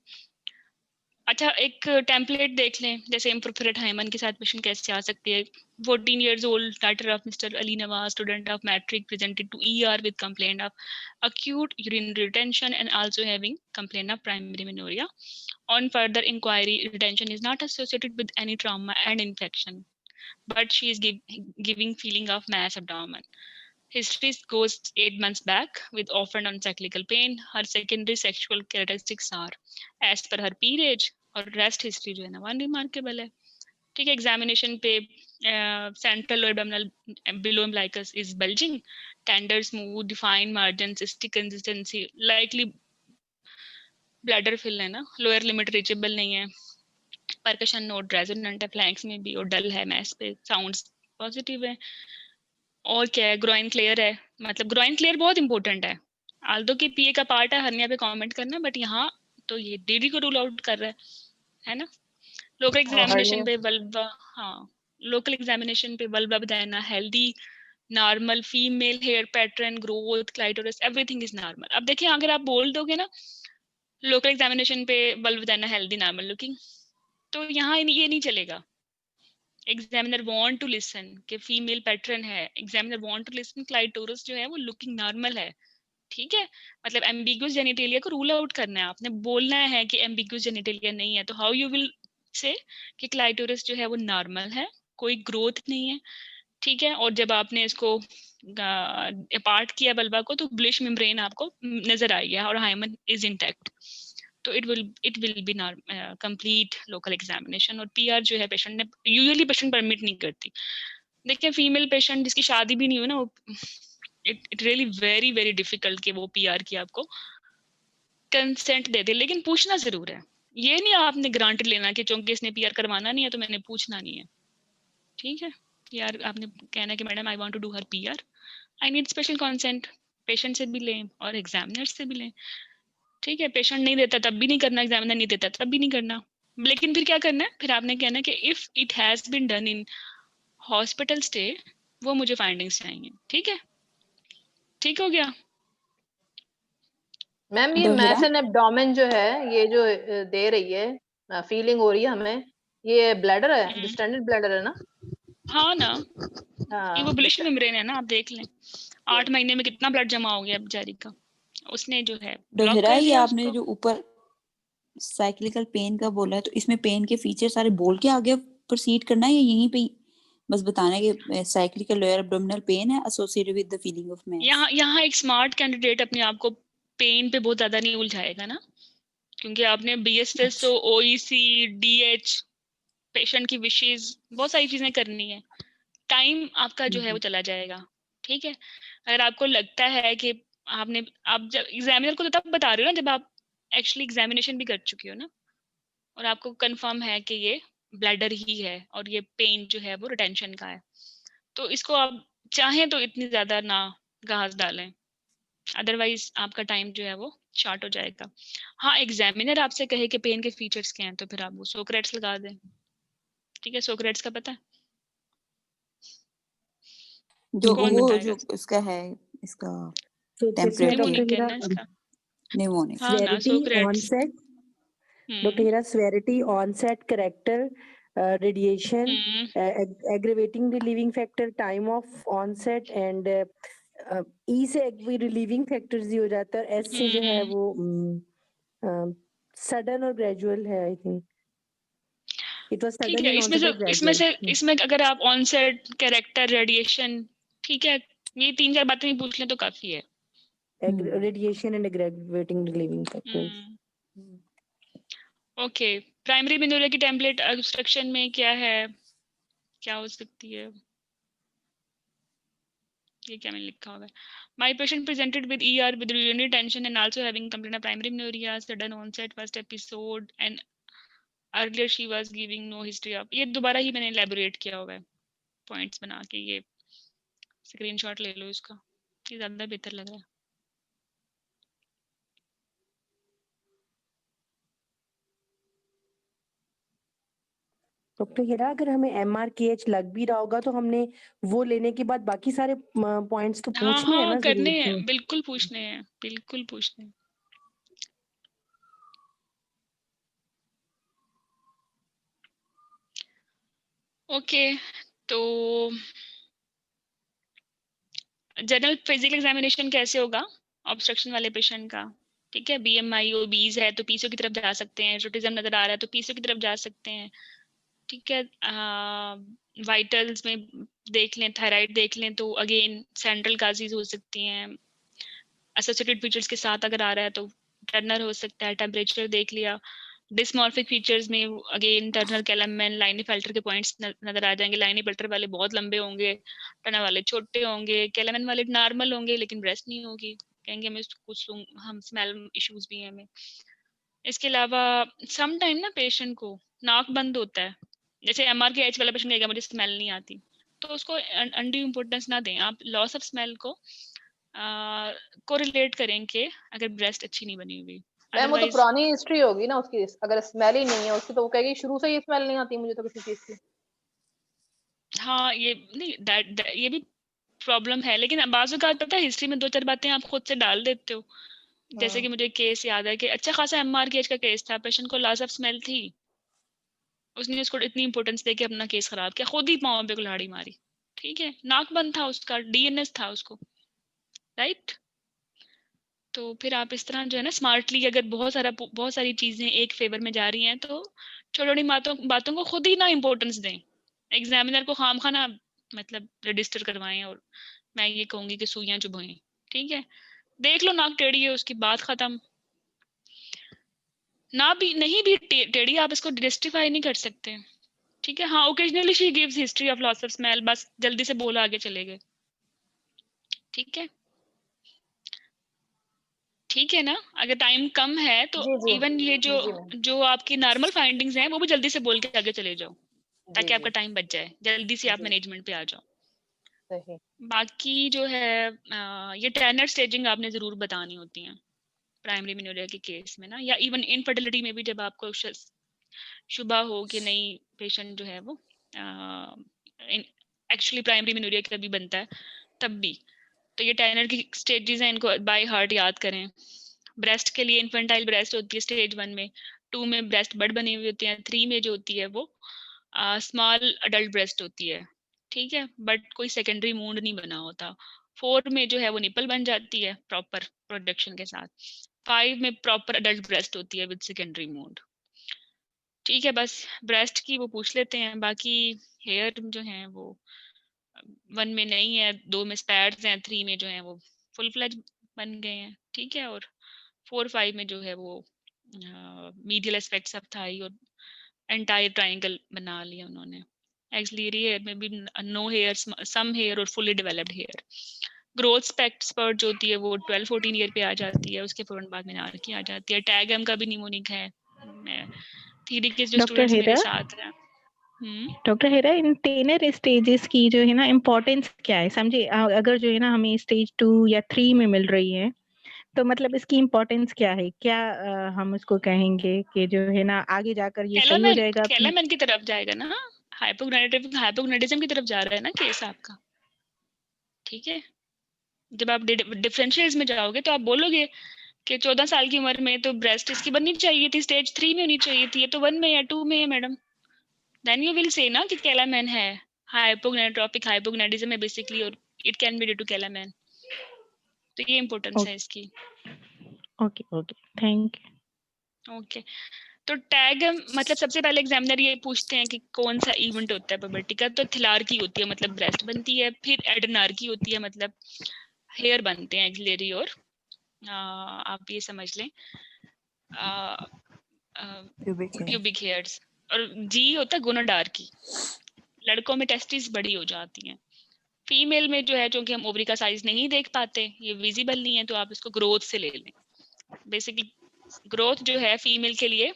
अच्छा, एक टेम्पलेट देख लें, जैसे इम्प्रोफेरेट हाइमन के साथ पेशेंट कैसे आ सकती है। 14 years old, daughter of Mr. Ali Nawaz, student of matric, presented to ER with complaint of acute urinary retention and also having complaint of primary menorrhagia. On further inquiry, retention is not associated with any trauma and infection, but she is giving feeling of mass abdomen. History goes 8 months back with often uncyclical pain. Her secondary sexual characteristics are as per her period, और rest history जो है ना unremarkable है। ठीक है, examination पे central abdominal below umbilicus is bulging, tender smooth defined margin, cystic consistency, likely bladder fill है ना, लोअर लिमिट रीचेबल नहीं है, परकशन नोट रेजोनेंट है फ्लैंक्स में भी, और डल है मैस पे, साउंड्स पॉजिटिव है। और क्या है, ग्रोइन क्लियर है, मतलब ग्रोइन क्लियर बहुत इंपॉर्टेंट है। आल्दो के PA का पार्ट है हर्निया पे कमेंट करना, बट यहाँ तो ये DD को रूल आउट कर रहा है ना। लोकल एग्जामिनेशन पे वल्वा, हाँ, लोकल एग्जामिनेशन पे वल्वा बताना healthy, normal female hair pattern, growth, clitoris, everything is normal. अब देखिए, अगर आप बोल दोगे ना लोकल एग्जामिनेशन पे वल्व बताना हेल्दी नॉर्मल लुकिंग, तो यहाँ ये नहीं चलेगा। एग्जामिनर वांट टू लिसन कि फीमेल पैटर्न है, examiner want to listen clitoris जो है वो लुकिंग नॉर्मल है। ठीक है, मतलब एम्बिगुअस जेनिटेलिया को रूल आउट करना है, आपने बोलना है कि एम्बिगुअस जेनिटेलिया नहीं है, तो हाउ यू विल से कि क्लाइटोरिस जो है वो नॉर्मल है, कोई ग्रोथ नहीं है। ठीक है, और जब आपने इसको पार्ट किया बल्बा को, तो ब्लिश मेम्ब्रेन आपको नजर आई है और हाइमन इज इंटैक्ट, तो it will B complete local examination. और PR जो है पेशेंट ने यूजुअली पेशेंट परमिट नहीं करती। देखिए, फीमेल पेशेंट जिसकी शादी भी नहीं हो ना, वो it really very very difficult कि वो PR की आपको कंसेंट दे दे, लेकिन पूछना जरूर है। ये नहीं आपने ग्रांटेड लेना कि चूंकि इसने PR करवाना नहीं है तो मैंने पूछना नहीं है। ठीक है, यार आपने कहना है कि madam I want to do her PR, I need special consent, patient से भी लें और एग्जामिनर से भी लें, ठीक है। पेशेंट नहीं देता तब भी नहीं करना, एग्जामिनर नहीं देता तब भी नहीं करना। लेकिन फिर क्या करना है, फिर आपने कहना है कि if it has been done in hospital stay, वो मुझे फाइंडिंग्स चाहिए, ठीक है। ठीक हो गया। मैम ये दोहिरा मैस एंड एब्डोमेन जो है, ये जो दे रही है फीलिंग हो रही है हमें, ये ब्लैडर है, डिस्टेंडेड ब्लैडर है ना? हाँ ना, ये वो हाँ बुलिश मेम्ब्रेन है ना, आप देख लें 8 महीने में कितना ब्लड जमा हो गया बेचारी का, उसने जो है ब्लॉक दोहिरा, कर ये दिया आपने उसको। जो ऊपर साइक्लिकल पेन का बोला है, तो इसमें पेन के फीचर सारे बोल के आगे प्रोसीड करना है या यहीं पे ही बस बताना है कि साइक्लिकल लोअर एब्डोमिनल पेन है associated with the feeling of mass? यहाँ एक स्मार्ट कैंडिडेट अपने आप को पेन पे बहुत ज्यादा नहीं उलझाएगा ना, क्योंकि आपने बीएसएसओ, ओईसी, डीएच, पेशेंट की विशेस, बहुत सारी चीजें करनी है, टाइम आपका जो है वो चला जाएगा, ठीक है। अगर आपको लगता है कि आप जब एग्जामिनर को तो तब बता रहे हो ना जब आप एक्चुअली एग्जामिनेशन भी कर चुके हो ना, और आपको कंफर्म है कि ये ब्लैडर ही है और ये पेन जो है वो रिटेंशन का है, तो इसको आप चाहें तो इतनी ज्यादा ना घास डालें, अदरवाइज आपका टाइम जो है वो शॉर्ट हो जाएगा। हाँ, एग्जामिनर आपसे कहे कि पेन के फीचर्स क्या हैं, तो फिर आप वो सोक्रेट्स लगा दें, ठीक है। सोक्रेट्स का पता है? जो कौन वो बताएगा? जो इसका है, इसका So this में टेम्परेट निमोनिक डॉक्टर है हीरा ना इसका। निमोनिक। हाँ ना, severity Socrates. onset, doctor Heera severity onset character, radiation, aggravating relieving factor, time of onset and E से relieving factors ही हो जाता है, और S से जो है वो sudden और gradual है, I think it was ठीक sudden है। in इसमें onset जो और gradual। इसमें अगर आप ऑनसेट, कैरेक्टर, रेडिएशन, ठीक है, ये 3-4 बातें भी पूछ लें तो काफी है। radiation and aggravating relieving factors। Okay, primary menorrhoea की टेम्पलेट ऑब्स्ट्रक्शन में क्या है, क्या हो सकती है, ये क्या मैंने लिखा हुआ है? My patient presented with ER with urinary tension and also having complaint of primary menorrhea, sudden onset, first episode, and earlier she was giving no history of। ये दोबारा ही मैंने elaborate किया हुआ है पॉइंट्स बना के, ये स्क्रीनशॉट ले लो इसका, ये ज्यादा बेहतर लग रहा है। डॉक्टर हीरा, अगर हमें MRKH लग भी रहा होगा तो हमने वो लेने के बाद बाकी सारे पॉइंट्स तो हाँ पूछने हैं हाँ, ना करने जरूर। हैं, बिल्कुल पूछने हैं, बिल्कुल पूछने हैं। ओके, तो जनरल फिजिकल एग्जामिनेशन कैसे होगा ऑब्स्ट्रक्शन वाले पेशेंट का, ठीक है। BMI ओबीज है तो पीसीओ की तरफ जा सकते हैं, रोटिज्म नजर आ रहा है तो पीसीओ की तरफ जा सकते हैं, ठीक है। वाइटल्स में देख लें, थायराइड देख लें तो अगेन सेंट्रल काजीज हो सकती हैं, एसोसिएटेड फीचर्स के साथ अगर आ रहा है तो टर्नर हो सकता है, टेम्परेचर देख लिया। डिस्मॉर्फिक फीचर्स में अगेन टर्नर, कैलमैन, लाइनीफेल्टर के पॉइंट्स नजर आ जाएंगे। लाइनीफेल्टर वाले बहुत लंबे होंगे, टर्नर वाले छोटे होंगे, कैलमैन वाले नॉर्मल होंगे लेकिन ब्रेस्ट नहीं होगी, कहेंगे हमें कुछ हम स्मेल इश्यूज भी हैं हमें। इसके अलावा सम टाइम ना पेशेंट को नाक बंद होता है, जैसे MRKH वाला पेशेंट कहेगा मुझे स्मेल नहीं आती, तो उसको अनड्यू इम्पोर्टेंस ना दें आप, लॉस ऑफ स्मेल को कोरिलेट करें कि अगर ब्रेस्ट अच्छी नहीं बनी हुई, मैम वो तो अदरवाइज पुरानी हिस्ट्री होगी ना उसकी, अगर स्मेल ही नहीं है उसकी तो वो कहेगी शुरू से ही स्मेल नहीं आती मुझे तो किसी चीज की। हाँ, ये नहीं ये भी प्रॉब्लम है, लेकिन बाजू का पता है हिस्ट्री में 2-4 बातें आप खुद से डाल देते हो। जैसे कि मुझे केस याद है कि अच्छा खासा MRKH का केस था, पेशेंट को लॉस ऑफ स्मेल थी, उसने उसको इतनी इंपॉर्टेंस देके अपना केस खराब किया, खुद ही पाँव पे कुल्हाड़ी मारी, ठीक है। नाक बंद था उसका, DNS था उसको, राइट। तो फिर आप इस तरह जो है ना स्मार्टली, अगर बहुत सारी चीजें एक फेवर में जा रही हैं तो छोटी छोटी बातों को खुद ही ना इम्पोर्टेंस दें, एग्जामिनर को खामखा ना मतलब रजिस्टर करवाएं, और मैं ये कहूंगी कि सुइयां चुभाएं, ठीक है। देख लो नाक टेढ़ी है उसकी, बात खत्म। ना भी नहीं भी टेढ़ी, आप इसको जस्टिफाई नहीं कर सकते, ठीक है। हाँ, occasionally she gives history of loss of smell, बस जल्दी से बोला आगे चले गए, ठीक है। ठीक है ना, अगर टाइम कम है तो जी जी इवन ये जी मैम। जो आपकी नॉर्मल फाइंडिंग्स हैं वो भी जल्दी से बोल के आगे चले जाओ, ताकि जी आपका जी टाइम बच जाए, जल्दी से आप जी मैनेजमेंट पे आ जाओ। सही। बाकी जो है ये टर्नर स्टेजिंग आपने ज़रूर बतानी होती हैं प्राइमरी मेनोरिया के केस में ना, या इवन इनफर्टिलिटी में भी जब आपको शुबा हो कि नहीं पेशेंट जो है वो एक्चुअली प्राइमरी मेनोरिया का भी बनता है तब भी। तो ये टर्नर की स्टेजेस हैं, इनको बाय हार्ट याद करें। ब्रेस्ट के लिए इन्फेंटाइल ब्रेस्ट होती है स्टेज 1 में, 2 में ब्रेस्ट बड बने हुए होते हैं, 3 में जो होती है वो स्मॉल अडल्ट ब्रेस्ट होती है, ठीक है, बट कोई सेकेंडरी मूंड नहीं बना होता। 4 में जो है वो निपल बन जाती है प्रॉपर प्रोडक्शन के साथ। 5 में प्रॉपर अडल्ट ब्रेस्ट होती है विद सेकेंडरी मूंड। ठीक है, बस ब्रेस्ट की वो पूछ लेते हैं। बाकी हेयर जो है वो 1 में नहीं है, 2 में स्पैड्स हैं, 3 में जो है वो फुल फ्लेज बन गए हैं, ठीक है, और 4-5 में जो है वो मीडियल एस्पेक्ट्स ऑफ थाई और एंटायर ट्रायंगल बना लिया उन्होंने। एक्सिलरी हेयर में भी नो हेयर, सम हेयर और फुली डेवलप्ड हेयर। ग्रोथ स्पेक्ट जो होती है वो 12-14 ईयर पे आ जाती है, उसके फौरन बाद मीनार की आ जाती है। टैग एम का भी निमोनिक है। मैं थ्योरी के जो डॉक्टर स्टूडेंट्स मेरे हेरा, साथ हैं डॉक्टर हेरा, इन टेनर स्टेजेस की जो है ना इम्पोर्टेंस क्या है? समझे, अगर जो है ना हमें स्टेज 2 या 3 में मिल रही है तो मतलब इसकी इम्पोर्टेंस क्या है? क्या हम उसको कहेंगे कि जो है ना आगे जाकर ये सही हो जाएगा? कैलामैन की तरफ जाएगा ना, हाइपोगोनाडिज्म की तरफ जा रहा है ना केस आपका, ठीक है। जब आप डिफरेंशियल्स में जाओगे तो आप बोलोगे कि 14 साल की उम्र में तो ब्रेस्ट इसकी बननी चाहिए थी, स्टेज 3 में होनी चाहिए थी, ये तो 1 में या 2 में है मैडम। देन यू विल से ना कि कैलामैन है, हाइपोगोनाडोट्रोपिक हाइपोगोनाडिज्म है बेसिकली, और it can be due to Kallmann. तो ये इंपॉर्टेंस है इसकी। Okay okay, thank you. Okay, तो टैग मतलब सबसे पहले एग्जामिनर ये पूछते हैं कि कौन सा इवेंट होता है पुबर्टी का। तो थिलार्की होती है मतलब ब्रेस्ट बनती है, फिर एडनार्की होती है मतलब हेयर बनते हैं एक्सिलरी, और आप ये समझ लें प्यूबिक हेयर्स। और जी होता है गोनाडार्की, लड़कों में टेस्टिस बड़ी हो जाती हैं। फीमेल में जो है, क्योंकि हम ओवरी का साइज नहीं देख पाते, ये विजिबल नहीं है, तो आप इसको ग्रोथ से ले लें। बेसिकली ग्रोथ जो है फीमेल के लिए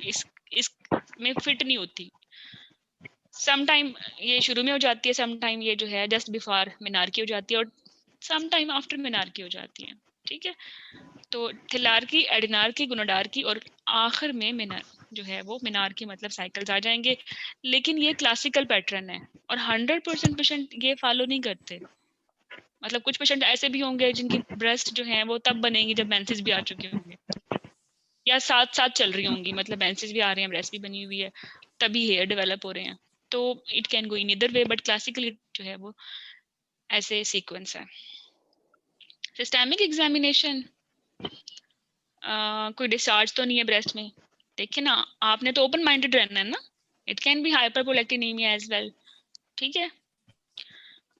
इस में फिट नहीं होती। सम टाइम ये शुरू में हो जाती है, सम टाइम ये जो है जस्ट बिफोर मिनार्की हो जाती है, और सम टाइम आफ्टर मिनार्की हो जाती है, ठीक है। तो थिलार्की, एडिनार्की, गोनाडार्की और आखिर में मिनार जो है वो मिनार्की मतलब साइकिल्स आ जाएंगे। लेकिन ये क्लासिकल पैटर्न है और 100% पेशेंट ये फॉलो नहीं करते। मतलब कुछ पेशेंट ऐसे भी होंगे जिनकी ब्रेस्ट जो है वो तब बनेंगी जब मेंसेस भी आ चुके होंगे, या साथ साथ चल रही होंगी, मतलब मेंसेस भी आ रहे हैं, ब्रेस्ट भी बनी हुई है, तभी हेयर डेवलप हो रहे हैं। तो it can go in either way, but classically जो है वो ऐसे सीक्वेंस है। सिस्टेमिक एग्जामिनेशन, कोई डिस्चार्ज तो नहीं है ब्रेस्ट में, देखिए ना, आपने तो ओपन माइंडेड रहना है ना। It can be hyperprolactinaemia as well, ठीक है।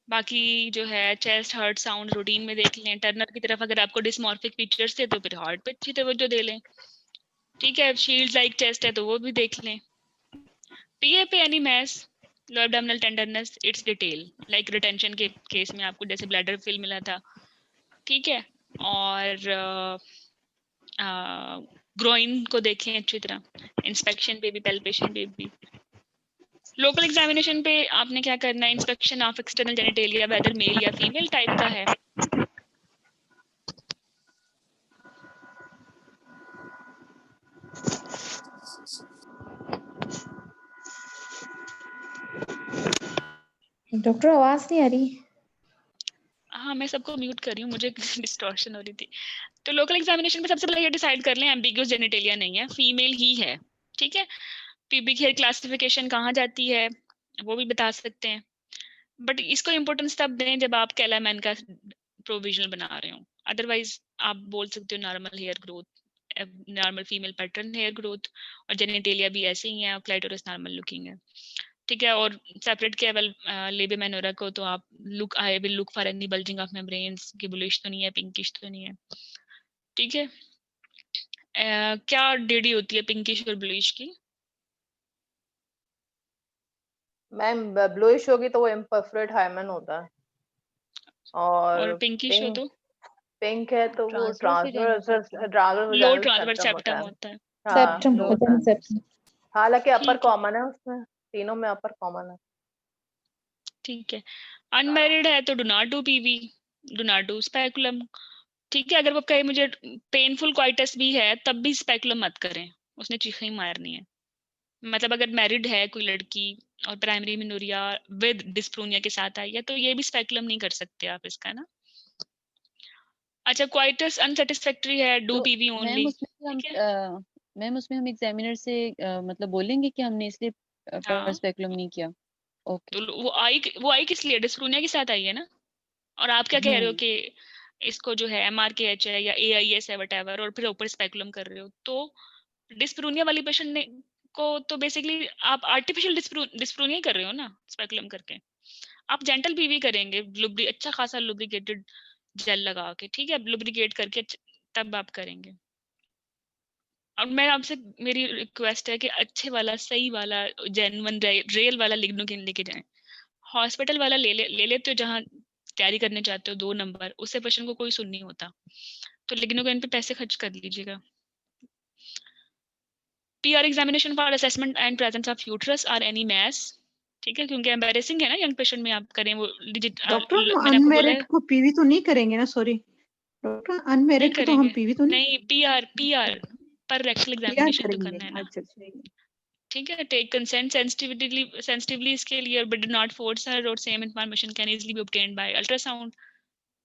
बाकी जो है चेस्ट हर्ट साउंड रूटीन में देख लें। टर्नर की तरफ अगर आपको डिस्मॉर्फिक फीचर्स थे तो फिर हार्ट पे अच्छी तवज्जो दे लें, ठीक है। शील्ड लाइक चेस्ट है तो वो भी देख लें। PA पे any mass, low abdominal tenderness, it's detail like retention के केस में आपको जैसे ब्लैडर फिल मिला था, ठीक है। और ग्रोइन को देखें अच्छी तरह, इंस्पेक्शन पे भी, पैल्पेशन पे भी। लोकल एग्जामिनेशन पे आपने क्या करना है, inspection of external genitalia whether male या फीमेल टाइप का है। डॉक्टर आवाज नहीं आ रही। हाँ, मैं सबको म्यूट कर रही हूँ, मुझे डिस्टॉर्शन हो रही थी। तो लोकल एग्जामिनेशन में सबसे पहले ये डिसाइड कर लें एम्बिगुअस जेनिटेलिया नहीं है, फीमेल ही है, ठीक है। प्यूबिक हेयर क्लासिफिकेशन कहाँ जाती है वो भी बता सकते हैं, बट इसको इम्पोर्टेंस तब दें जब आप कैलामैन का प्रोविजनल बना रहे हो। अदरवाइज आप बोल सकते हो normal hair growth, normal female pattern hair growth, और जेनिटेलिया भी ऐसे ही है, और क्लाइटोरिस नॉर्मल लुकिंग है, ठीक है। और सेपरेट केवल लेबे मेनोरा को तो आप look, I will look for any bulging of membranes, कि बुलिश तो नहीं है, पिंकिश तो नहीं है, ठीक है। क्या डेडी होती है पिंकिश और ब्लूइश की? मैम ब्लूइश होगी तो वो इम्परफोरेट हाइमेन होता है, और और पिंकिश हो तो पिंक है तो वो ट्रांसवर्स लो ट्रांसवर्स ट्रांसवर्स सेप्टम होता सेप्टम है। होता है। हाँ, सेप्टम लो होता है, सेप्टम। हालांकि अपर ठीक है, कॉमन है उसमें, तीनों में अपर कॉमन है। ठीक है, अनमैरिड है तो do not do PV, do not do speculum. ठीक है, अगर वो कहे मुझे पेनफुल क्वाइटस भी है तब भी स्पेकुलम मत करें, उसने चीखें ही मारनी है। मतलब अगर मैरिड है कोई लड़की और प्राइमरी मेनोरिया विद डिस्प्रोनिया के साथ आई है तो ये भी स्पेकुलम नहीं कर सकते आप इसका ना। अच्छा, क्वाइटस अनसेटिस्फैक्टरी है, डू तो पीवी मैम ओनली। उसमें हम ठीक है, मैम उसमें हम एग्जामिनर से मतलब बोलेंगे कि हमने इसलिए हाँ, स्पेकुलम नहीं किया। ओके। तो वो आई किस लिए, डिस्प्रोनिया के साथ आई है ना। और आप क्या कह रहे हो कि इसको जो है MRKH है या AIS है वटेवर और फिर ऊपर स्पेकुलम कर रहे हो, तो डिस्प्रोनिया वाली पेशेंट ने को तो बेसिकली आप आर्टिफिशियल डिस्प्रोनिया ही कर रहे हो ना स्पेकुलम करके। आप जेंटल पीवी करेंगे, अच्छा खासा लुब्रिकेटेड जेल लगा के, ठीक है, लुब्रिकेट करके तब आप करेंगे। और मैं आपसे, मेरी रिक्वेस्ट है कि अच्छे वाला, सही वाला, जेन्युइन रियल वाला लिग्नोकेन लेके जाएं। हॉस्पिटल वाला ले लेते हो जहाँ कैरी करने चाहते हो 2 नंबर, उससे पेशेंट को कोई सुन नहीं होता, तो लिग्नोकेन पे पैसे खर्च कर लीजिएगा। PR examination for assessment and presence of uterus are any mass, ठीक है, क्योंकि एम्बैरेसिंग है ना यंग पेशेंट में आप करें वो डिजिट। डॉक्टर हम मैंने आपको बोला अनमेरिड है को पीवी तो नहीं करेंगे ना, सॉरी डॉक्टर, नहीं अनमेरिड को तो हम करेंगे, पीवी तो नहीं PR पर रेक्टल पीआर एग्जामिनेशन तो करेंगे। करना है ना। अच्छा अच्छा। ठीक है, टेक कंसेंट सेंसिटिवली इसके लिए, but do not force her, और same information can easily B obtained by ultrasound.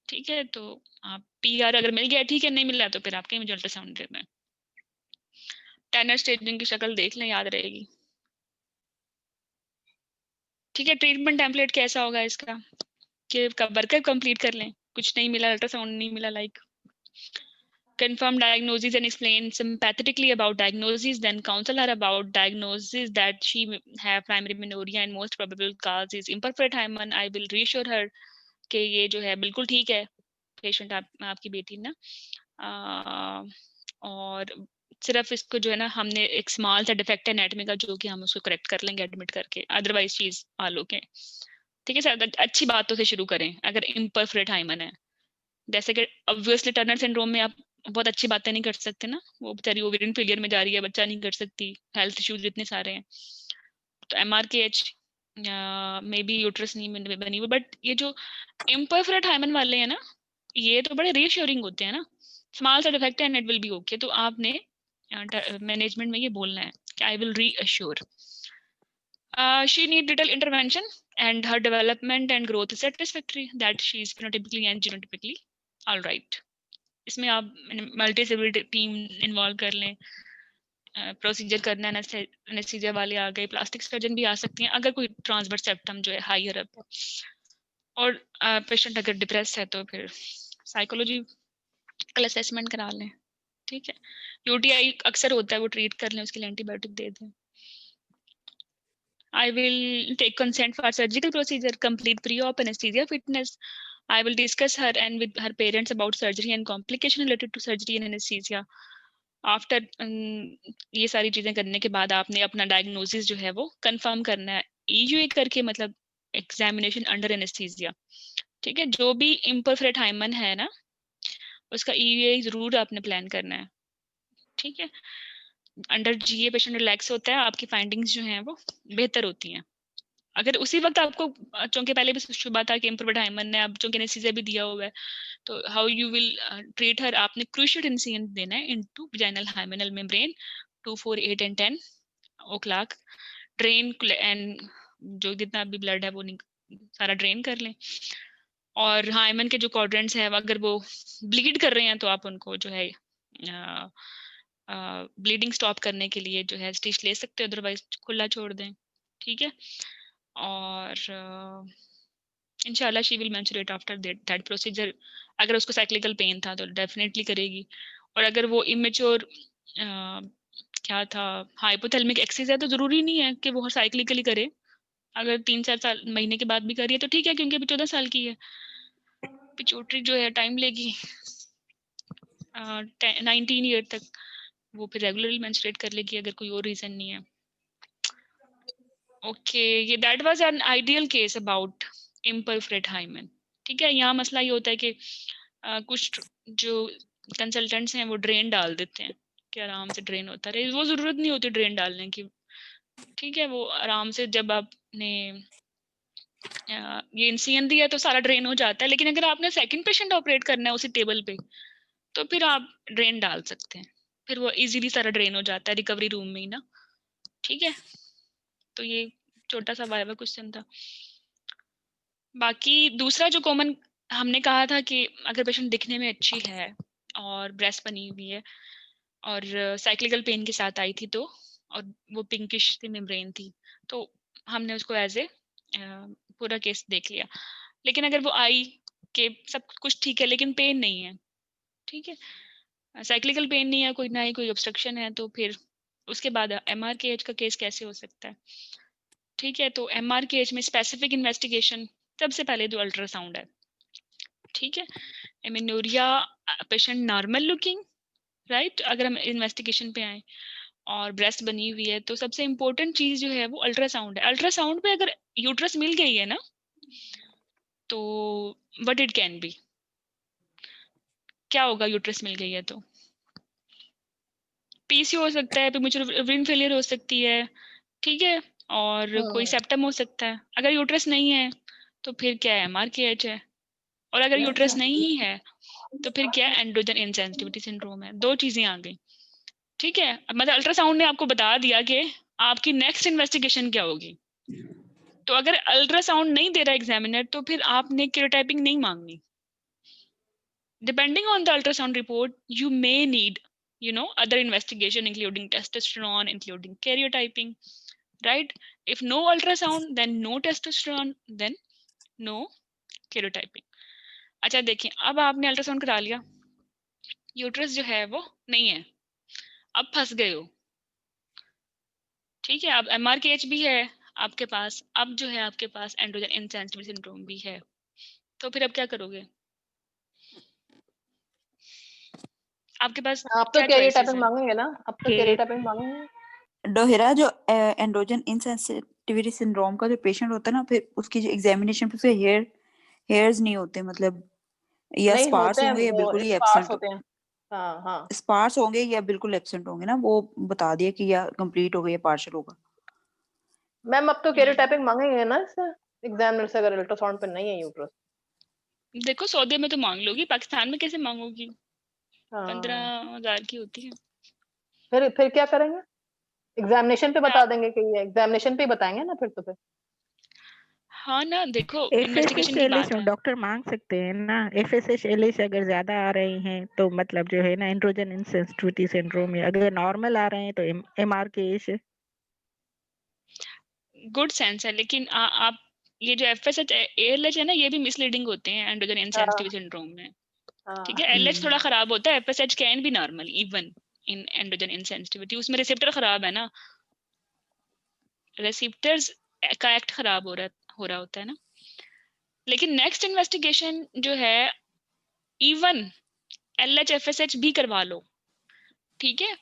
ठीक है, तो आप PR अगर मिल गया ठीक है, नहीं मिला तो फिर आपके मुझे अल्ट्रासाउंड देना है। टैनर स्टेजिंग की शक्ल देख लें, याद रहेगी। ठीक है, ट्रीटमेंट टेम्पलेट कैसा होगा इसका कि वर्कर कंप्लीट कर लें, कुछ नहीं मिला, अल्ट्रासाउंड नहीं मिला, like confirm diagnosis and explain sympathetically about diagnosis, then counsel her about diagnosis that she have primary menorrhagia and most probable cause is imperforate hymen. I will reassure her कि ये जो है बिल्कुल ठीक है, पेशेंट आपकी बेटी ना, और सिर्फ इसको जो है ना हमने एक स्मॉल सा डिफेक्ट है एनाटॉमी का जो कि हम उसको करेक्ट कर लेंगे एडमिट करके, अदरवाइज चीज आलो के। ठीक है सर, अच्छी बातों से शुरू करें। अगर इम्परफेक्ट हाइमन है, जैसे कि ऑब्वियसली टर्नर सिंड्रोम में आप बहुत अच्छी बातें नहीं कर सकते ना, वो बेचारी ओवेरियन फेलियर में जा रही है, बच्चा नहीं कर सकती, हेल्थ इश्यूज इतने सारे हैं। तो MRKH मे बी यूट्रस नहीं बनी हुई, बट ये जो इम्परफेक्ट हाइमन वाले हैं ना, ये तो बड़े रीअश्योरिंग होते हैं ना, स्मॉल सा डिफेक्ट है and it will B okay. तो आपने मैनेजमेंट में ये बोलना है कि I will reassure she need little intervention and her development and growth is satisfactory, that she is phenotypically and genotypically all right. इसमें आप मल्टी सिविल टीम इन्वॉल्व कर लें, प्रोसीजर करना है, एनेस्थीसिया वाले आ गए, प्लास्टिक सर्जन भी आ सकती हैं अगर कोई ट्रांसवर्स सेप्टम जो है हायर अप है, और पेशेंट अगर डिप्रेस है तो फिर साइकोलॉजिकल असेसमेंट करा लें। ठीक है, UTI अक्सर होता है, वो ट्रीट कर लें, उसके लिए एंटीबायोटिक दे दें। I will take consent for surgical procedure, complete pre-op anesthesia fitness. I will discuss her and with her parents about surgery and complication related to surgery and anesthesia. After ये सारी चीजें करने के बाद आपने अपना डायग्नोसिस जो है वो कंफर्म करना है, EUA करके, मतलब एग्जामिनेशन अंडर एनेस्थीसिया। ठीक है, जो भी इम्परफेक्ट हाइमन है ना, उसका EUA जरूर आपने प्लान करना है। ठीक है, अंडर GA पेशेंट रिलैक्स होता है, आपकी फाइंडिंग्स जो हैं वो बेहतर होती हैं। अगर उसी वक्त आपको, चूंकि पहले भी शुभा था कि इम्प्रूव्ड हाइमन ने, अब चूंकि एनेस्थीसिया भी दिया हुआ है, तो how you will treat her, आपने क्रूशियल इंसिजन देना है into vaginal hymenal membrane 2, 4, 8 and 10 o'clock, drain and जो जितना भी ब्लड है वो सारा ड्रेन कर लें। और हाइमन के जो क्वाड्रेंट्स हैं, अगर वो ब्लीड कर रहे हैं तो आप उनको जो है ब्लीडिंग स्टॉप करने के लिए जो है स्टिच ले सकते हो, अदरवाइज खुला छोड़ दें। ठीक है, और इंशाल्लाह she will menstruate after that procedure. अगर उसको साइक्लिकल पेन था तो डेफिनेटली करेगी, और अगर वो इमेच्योर क्या था, हाइपोथैलेमिक एक्सिस है, तो जरूरी नहीं है कि वो साइक्लिकली करे। अगर 3-4 महीने के बाद भी करिए तो ठीक है, क्योंकि अभी 14 साल की है। पिट्यूटरी जो है टाइम लेगी 19 ईयर तक, वो फिर रेगुलरली मेंस्ट्रुएट कर लेगी अगर कोई और रीजन नहीं है। ओके, ये that was an ideal case about imperfect hymen. ठीक है, यहाँ मसला ये होता है कि कुछ जो कंसल्टेंट्स हैं वो ड्रेन डाल देते हैं कि आराम से ड्रेन होता रहे, वो जरूरत नहीं होती ड्रेन डालने की, ठीक है, वो आराम से जब आपने ये इंसियन दिया तो सारा ड्रेन हो जाता है। लेकिन अगर आपने सेकंड पेशेंट ऑपरेट करना है उसी टेबल पे, तो फिर आप ड्रेन डाल सकते हैं, फिर वो इजीली सारा ड्रेन हो जाता है रिकवरी रूम में ही ना। ठीक है, तो ये छोटा सा वाइवा क्वेश्चन था। बाकी दूसरा जो कॉमन हमने कहा था कि अगर पेशेंट दिखने में अच्छी है और ब्रेस्ट बनी हुई है और साइक्लिकल पेन के साथ आई थी, तो और वो पिंकिश सी मेम्ब्रेन थी, तो हमने उसको एज ए पूरा केस देख लिया। लेकिन अगर वो आई कि सब कुछ ठीक है लेकिन पेन नहीं है, ठीक है, साइक्लिकल पेन नहीं है, कोई ना ही कोई ऑब्स्ट्रक्शन है, तो फिर उसके बाद MRKH का केस कैसे हो सकता है? ठीक है, तो MRKH में स्पेसिफिक इन्वेस्टिगेशन सबसे पहले जो अल्ट्रासाउंड है, ठीक है, amenorrhoea patient normal looking, right, अगर हम इन्वेस्टिगेशन पे आए और ब्रेस्ट बनी हुई है तो सबसे इम्पोर्टेंट चीज जो है वो अल्ट्रासाउंड है। अल्ट्रासाउंड पे अगर यूट्रस मिल गई है ना, तो व्हाट इट कैन बी, क्या होगा यूट्रस मिल गई है तो? PC हो सकता है, प्रीमेच्योर ओवरिन फेलियर हो सकती है, ठीक है, और कोई सेप्टम हो सकता है। अगर यूट्रस नहीं है तो फिर क्या है, MRKH है। और अगर यूट्रस नहीं है तो फिर क्या है, एंड्रोजन इनसेंसिटिविटी सिंड्रोम है। दो चीजें आ गई, ठीक है। अब मतलब अल्ट्रासाउंड ने आपको बता दिया कि आपकी नेक्स्ट इन्वेस्टिगेशन क्या होगी। तो अगर अल्ट्रासाउंड नहीं दे रहा एग्जामिनर तो फिर आपने कैरियोटाइपिंग नहीं मांगनी। Depending on the ultrasound report, you may need, other investigation including testosterone, including karyotyping, right? If no ultrasound, then no testosterone, then no karyotyping. अच्छा देखिए, अब आपने अल्ट्रासाउंड करा लिया, यूट्रस जो है वो नहीं है, अब फंस गए हो, ठीक है। अब MRKH भी है आपके पास, अब जो है आपके पास एंड्रोजन इनसेंसिटिविटी सिंड्रोम भी है, तो फिर अब क्या करोगे? आपके पास आप तो क्या कैरियर choices टाइपिंग है? मांगेंगे ना, अब तो कैरियर टाइपिंग मांगेंगे। डोहेरा जो एंड्रोजन इनसेंसिटिविटी सिंड्रोम का जो पेशेंट होता है ना, फिर उसकी जो एग्जामिनेशन पे उसके हेयर्स नहीं होते, मतलब या नहीं स्पार्स होते हैं, होंगे या वो बिल्कुल ही स्पार्स एब्सेंट, होते हैं। हाँ हाँ, स्पार्स होंगे या बिल्कुल एब्सेंट होंगे ना, वो बता दिया कि या कंप्लीट होगा या पार्शियल होगा। मैम अब तो कैरियर टाइपिंग मांगेंगे ना इससे, एग्जामिनर से, अगर अल्ट्रासाउंड पे नहीं है यूट्रस। देखो सऊदी में तो मांग लोगी, पाकिस्तान में कैसे मांगोगी? हाँ 15,000 की होती है। फिर क्या करेंगे? एग्जामिनेशन पे बता देंगे कि ये एग्जामिनेशन पे ही बताएंगे ना फिर। हाँ ना, देखो FSH इन्वेस्टिगेशन की बात है। डॉक्टर मांग सकते हैं ना, FSH LH अगर ज्यादा आ रहे हैं तो मतलब जो है ना एंड्रोजन इनसेंसिटिविटी सिंड्रोम है, अगर नॉर्मल आ रहे हैं तो MRKH है। गुड सेंस है, लेकिन आप ये जो FSH ALH है ना, ये भी मिसलीडिंग होते हैं एंड्रोजन हाँ इनसेंसिटिविटी सिंड्रोम में, ठीक हाँ है। LH थोड़ा खराब होता है, FSH can be normal even in androgen insensitivity. उसमें रिसेप्टर खराब है ना, रिसेप्टर्स का एक्ट खराब हो रहा होता है ना। लेकिन नेक्स्ट इन्वेस्टिगेशन जो है, इवन LH FSH भी करवा लो, ठीक है,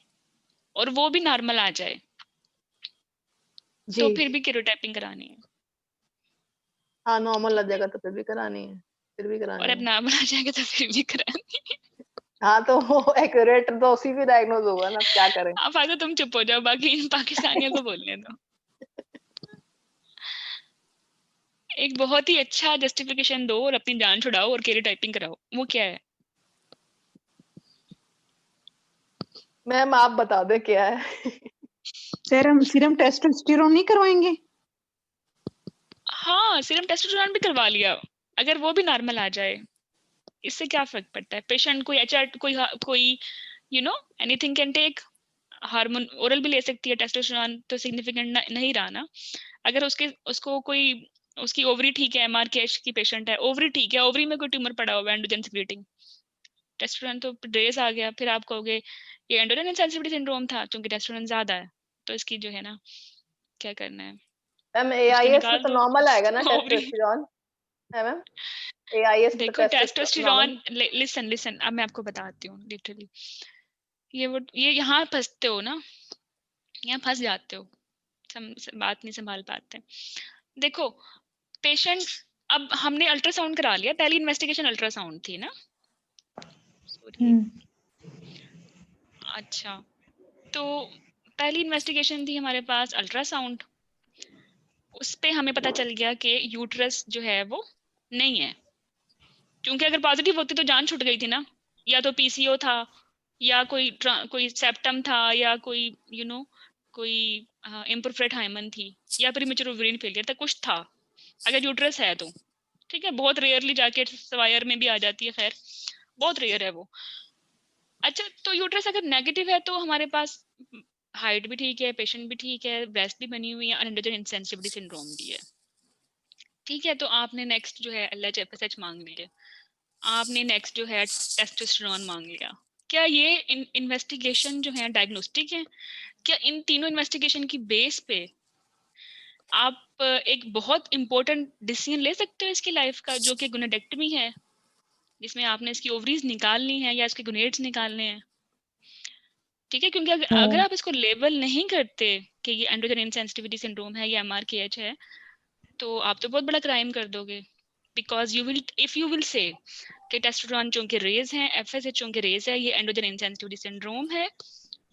और वो भी नॉर्मल आ जाए जी। तो फिर भी कैरियोटाइपिंग करानी है। हाँ नॉर्मल आ जाएगा तो फिर भी करानी है, फिर भी करानी और अब है। नॉर्मल आ जाएगा तो फिर भी करानी है। हाँ तो वो एक्यूरेट तो उसी भी डायग्नोज होगा ना, क्या करें। अब फायदा तुम चुप हो जाओ, बाकी इन पाकिस्तानियों को बोलने दो। एक बहुत ही अच्छा जस्टिफिकेशन दो और अपनी जान छुड़ाओ और कैरियोटाइपिंग कराओ, वो क्या है? मैम आप बता दे क्या है। सीरम टेस्टोस्टेरोन नहीं करवाएंगे? हाँ, सीरम टेस्टोस्टेरोन भी करवा लिया, अगर वो भी नॉर्मल आ जाए, इससे क्या फर्क पड़ता है? पेशेंट कोई कोई anything can take, hormone oral भी ले सकती है, टेस्टोस्टेरोन तो सिग्निफिकेंट नहीं रहा ना। अगर उसको कोई, उसकी ओवरी ठीक है, MRKH की पेशेंट है, ओवरी ठीक है, ओवरी में कोई ट्यूमर पड़ा हुआ है एंड्रोजन सिक्रीटिंग, टेस्टोस्टेरोन तो रेस आ गया, फिर आप कहोगे ये एंड्रोजन इनसेंसिटिविटी सिंड्रोम था क्योंकि टेस्टोस्टेरोन ज्यादा है, तो इसकी जो है ना क्या करना है, मैम उसको AIS पे निकाल तो दो नॉर्मल आएगा ना ओवरी। टेस्टोस्टेरोन, है मैम? AIS पे तो देखो टेस्टोस्टेरोन टेस्टोस्टेरोन, नॉर्मल। लिसन अब मैं आपको बताती हूँ लिटरली, ये यहाँ फंसते हो ना, यहाँ फंस जाते हो, बात नहीं संभाल पाते। देखो पेशेंट, अब हमने अल्ट्रासाउंड करा लिया, पहली इन्वेस्टिगेशन अल्ट्रासाउंड थी ना, सॉरी। अच्छा, तो पहली इन्वेस्टिगेशन थी हमारे पास अल्ट्रासाउंड, उस पे हमें पता चल गया कि यूट्रस जो है वो नहीं है, क्योंकि अगर पॉजिटिव होती तो जान छूट गई थी ना, या तो पीसीओ था या कोई सेप्टम था या कोई कोई इम्परफेक्ट हाइमन थी या प्रीमेच्योर ओवेरियन फेलियर था, कुछ था। अगर यूट्रस है तो ठीक है, बहुत रेयरली जाके सवायर में भी आ जाती है, खैर बहुत रेयर है वो। अच्छा, तो यूट्रस अगर नेगेटिव है तो हमारे पास हाइट भी ठीक है, पेशेंट भी ठीक है, ब्रेस्ट भी बनी हुई है, एंड्रोजन इनसेंसिटिविटी सिंड्रोम भी है, ठीक है। तो आपने नेक्स्ट जो है LH-FSH मांग लिया, आपने नेक्स्ट जो है टेस्टोस्टेरोन मांग लिया। क्या ये इन्वेस्टिगेशन जो है डायग्नोस्टिक है? क्या इन तीनों इन्वेस्टिगेशन की बेस पे आप एक बहुत इंपॉर्टेंट डिसीजन ले सकते हो इसकी लाइफ का, जो कि गोनेडेक्टमी है, जिसमें आपने इसकी ओवरीज निकालनी है या इसके गोनेड्स निकालने हैं, ठीक है। क्योंकि अगर आप इसको लेबल नहीं करते कि ये एंड्रोजन इनसेंसिटिविटी सिंड्रोम है या MRKH है, तो आप तो बहुत बड़ा क्राइम कर दोगे। बिकॉज इफ यू विल से कि टेस्टोस्टेरोन चूंकि रेज है, FSH चूंकि रेज है, ये एंड्रोजन इनसेंसिटिविटी सिंड्रोम है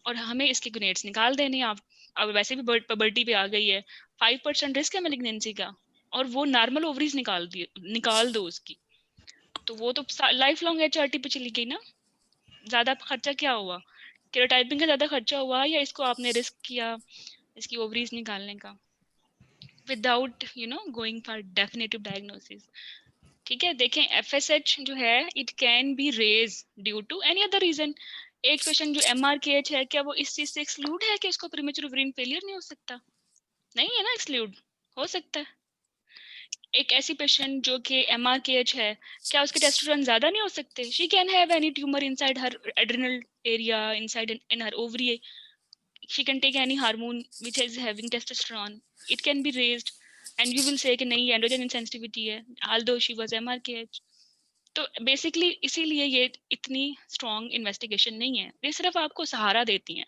और हमें इसके गोनेड्स निकाल देने हैं। आप अब वैसे भी पबर्टी पे आ गई है, 5% रिस्क है मैलिग्नेंसी का, और वो नॉर्मल ओवरीज निकाल दो उसकी, तो वो तो लाइफ लॉन्ग HRT पे चली गई ना। ज्यादा खर्चा क्या हुआ, केरोटाइपिंग का ज्यादा खर्चा हुआ या इसको आपने रिस्क किया इसकी ओवरीज निकालने का, without going for definitive diagnosis, ठीक है। देखें FSH जो है it can be raise due to any other reason. एक पेशेंट जो MRKH है, क्या वो इस चीज से एक्सक्लूड है कि उसको प्रीमेच्योर ओवेरियन फेलियर नहीं हो सकता? नहीं है ना, एक्सक्लूड हो सकता है। एक ऐसी पेशेंट जो कि MRKH है, क्या उसके टेस्टोस्टेरोन ज्यादा नहीं हो सकते? She can have any tumour inside her adrenal area, inside in her ovary, she can take any hormone which is having testosterone, it can be raised and you will say कि नहीं androgen insensitivity है, although she was MRKH। तो basically इसीलिए ये इतनी strong investigation नहीं है, ये सिर्फ आपको सहारा देती हैं।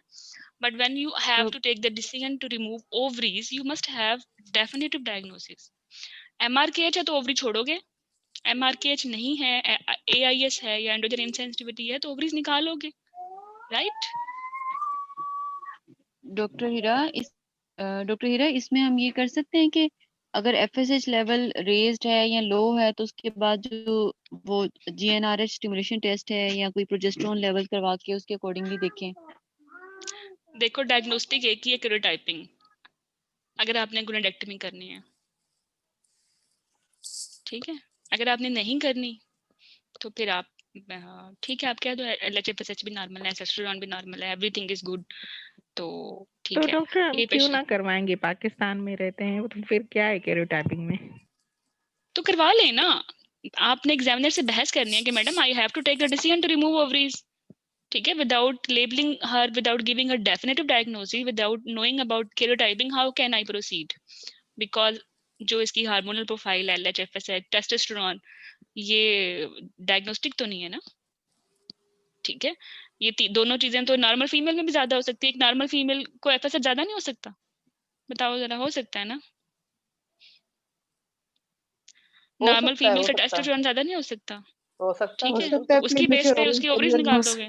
But when you have to take the decision to remove ovaries, you must have definitive diagnosis. MRKH है तो ओवरी छोड़ोगे, MRKH नहीं है, AIS है या एंड्रोजन इनसेंसिटिविटी है तो ओवरीज निकालोगे, राइट? डॉक्टर हीरा, इसमें हम ये कर सकते हैं कि अगर FSH लेवल रेज्ड है या लो है तो उसके बाद जो वो GnRH स्टिमुलेशन टेस्ट है या कोई प्रोजेस्टेरोन लेवल करवा के उसके अकॉर्डिंगली देखें। देखो, डायग्नोस्टिक एक ही है, केरोटाइपिंग, अगर आपने गोनेडेक्टमी करनी है, ठीक है। अगर आपने नहीं करनी तो फिर आप ठीक है, आप कह दो LH-FSH भी नॉर्मल है, टेस्टोस्टेरोन भी नॉर्मल है, एवरीथिंग इज गुड, तो ठीक तो है। डॉक्टर हम ये क्यों ना पेशेंट करवाएंगे, पाकिस्तान में रहते हैं तो फिर क्या है केरोटाइपिंग में? तो करवा लें ना, आपने एग्जामिनर से बहस करनी है कि madam I have to take the decision to remove ovaries, ठीक है, without labelling her, without giving a definitive diagnosis, without knowing about karyotyping, how can I proceed? Because जो इसकी हार्मोनल प्रोफाइल है, LH-FSH, टेस्टोस्टेरोन, ये diagnostic तो नहीं है ना, ठीक है। ये दोनों चीजें तो नॉर्मल फीमेल में भी ज्यादा हो सकती है, एक नॉर्मल फीमेल को FSH ज्यादा नहीं हो सकता? बताओ जरा, हो सकता है ना? हो नॉर्मल सकता है, फीमेल हो का सकता है, टेस्टोस्टेरोन ज्यादा नहीं हो सकता, हो सकता है, ठीक हो है। सकता सकता है तो उसकी बेस पे उसकी ओवरीज निकाल दोगे,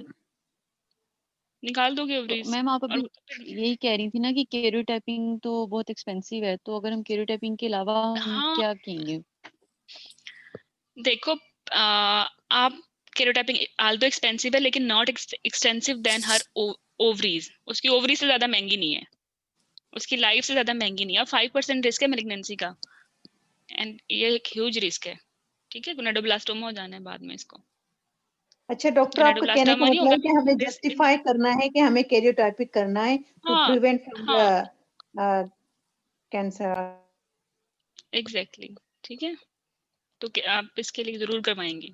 निकाल दोगे तो ओवरीज। मैम आप और अभी यही कह रही थी ना कि केरोटाइपिंग तो बहुत एक्सपेंसिव है, तो अगर हम केरोटाइपिंग के अलावा हम हाँ, क्या कहेंगे? देखो, आप केरोटाइपिंग आल्दो एक्सपेंसिव है लेकिन not extensive then her ovaries, उसकी ओवरीज से ज्यादा महंगी नहीं है, उसकी लाइफ से ज्यादा महंगी नहीं है। 5% रिस्क है मैलिग्नेंसी का, एंड ये एक ह्यूज रिस्क है, ठीक है। गोनाडोब्लास्टोमा हो जाना है बाद में इसको, अच्छा डॉक्टर, आपका कहने का गोनाडोब्लास्टोमा नहीं मतलब होगा, है कि हमें जस्टिफाई करना है कि हमें कैरियोटाइपिक करना है टू हाँ प्रिवेंट फ्रॉम हाँ द कैंसर। एग्जैक्टली, ठीक है। तो आप इसके लिए जरूर करवाएंगी।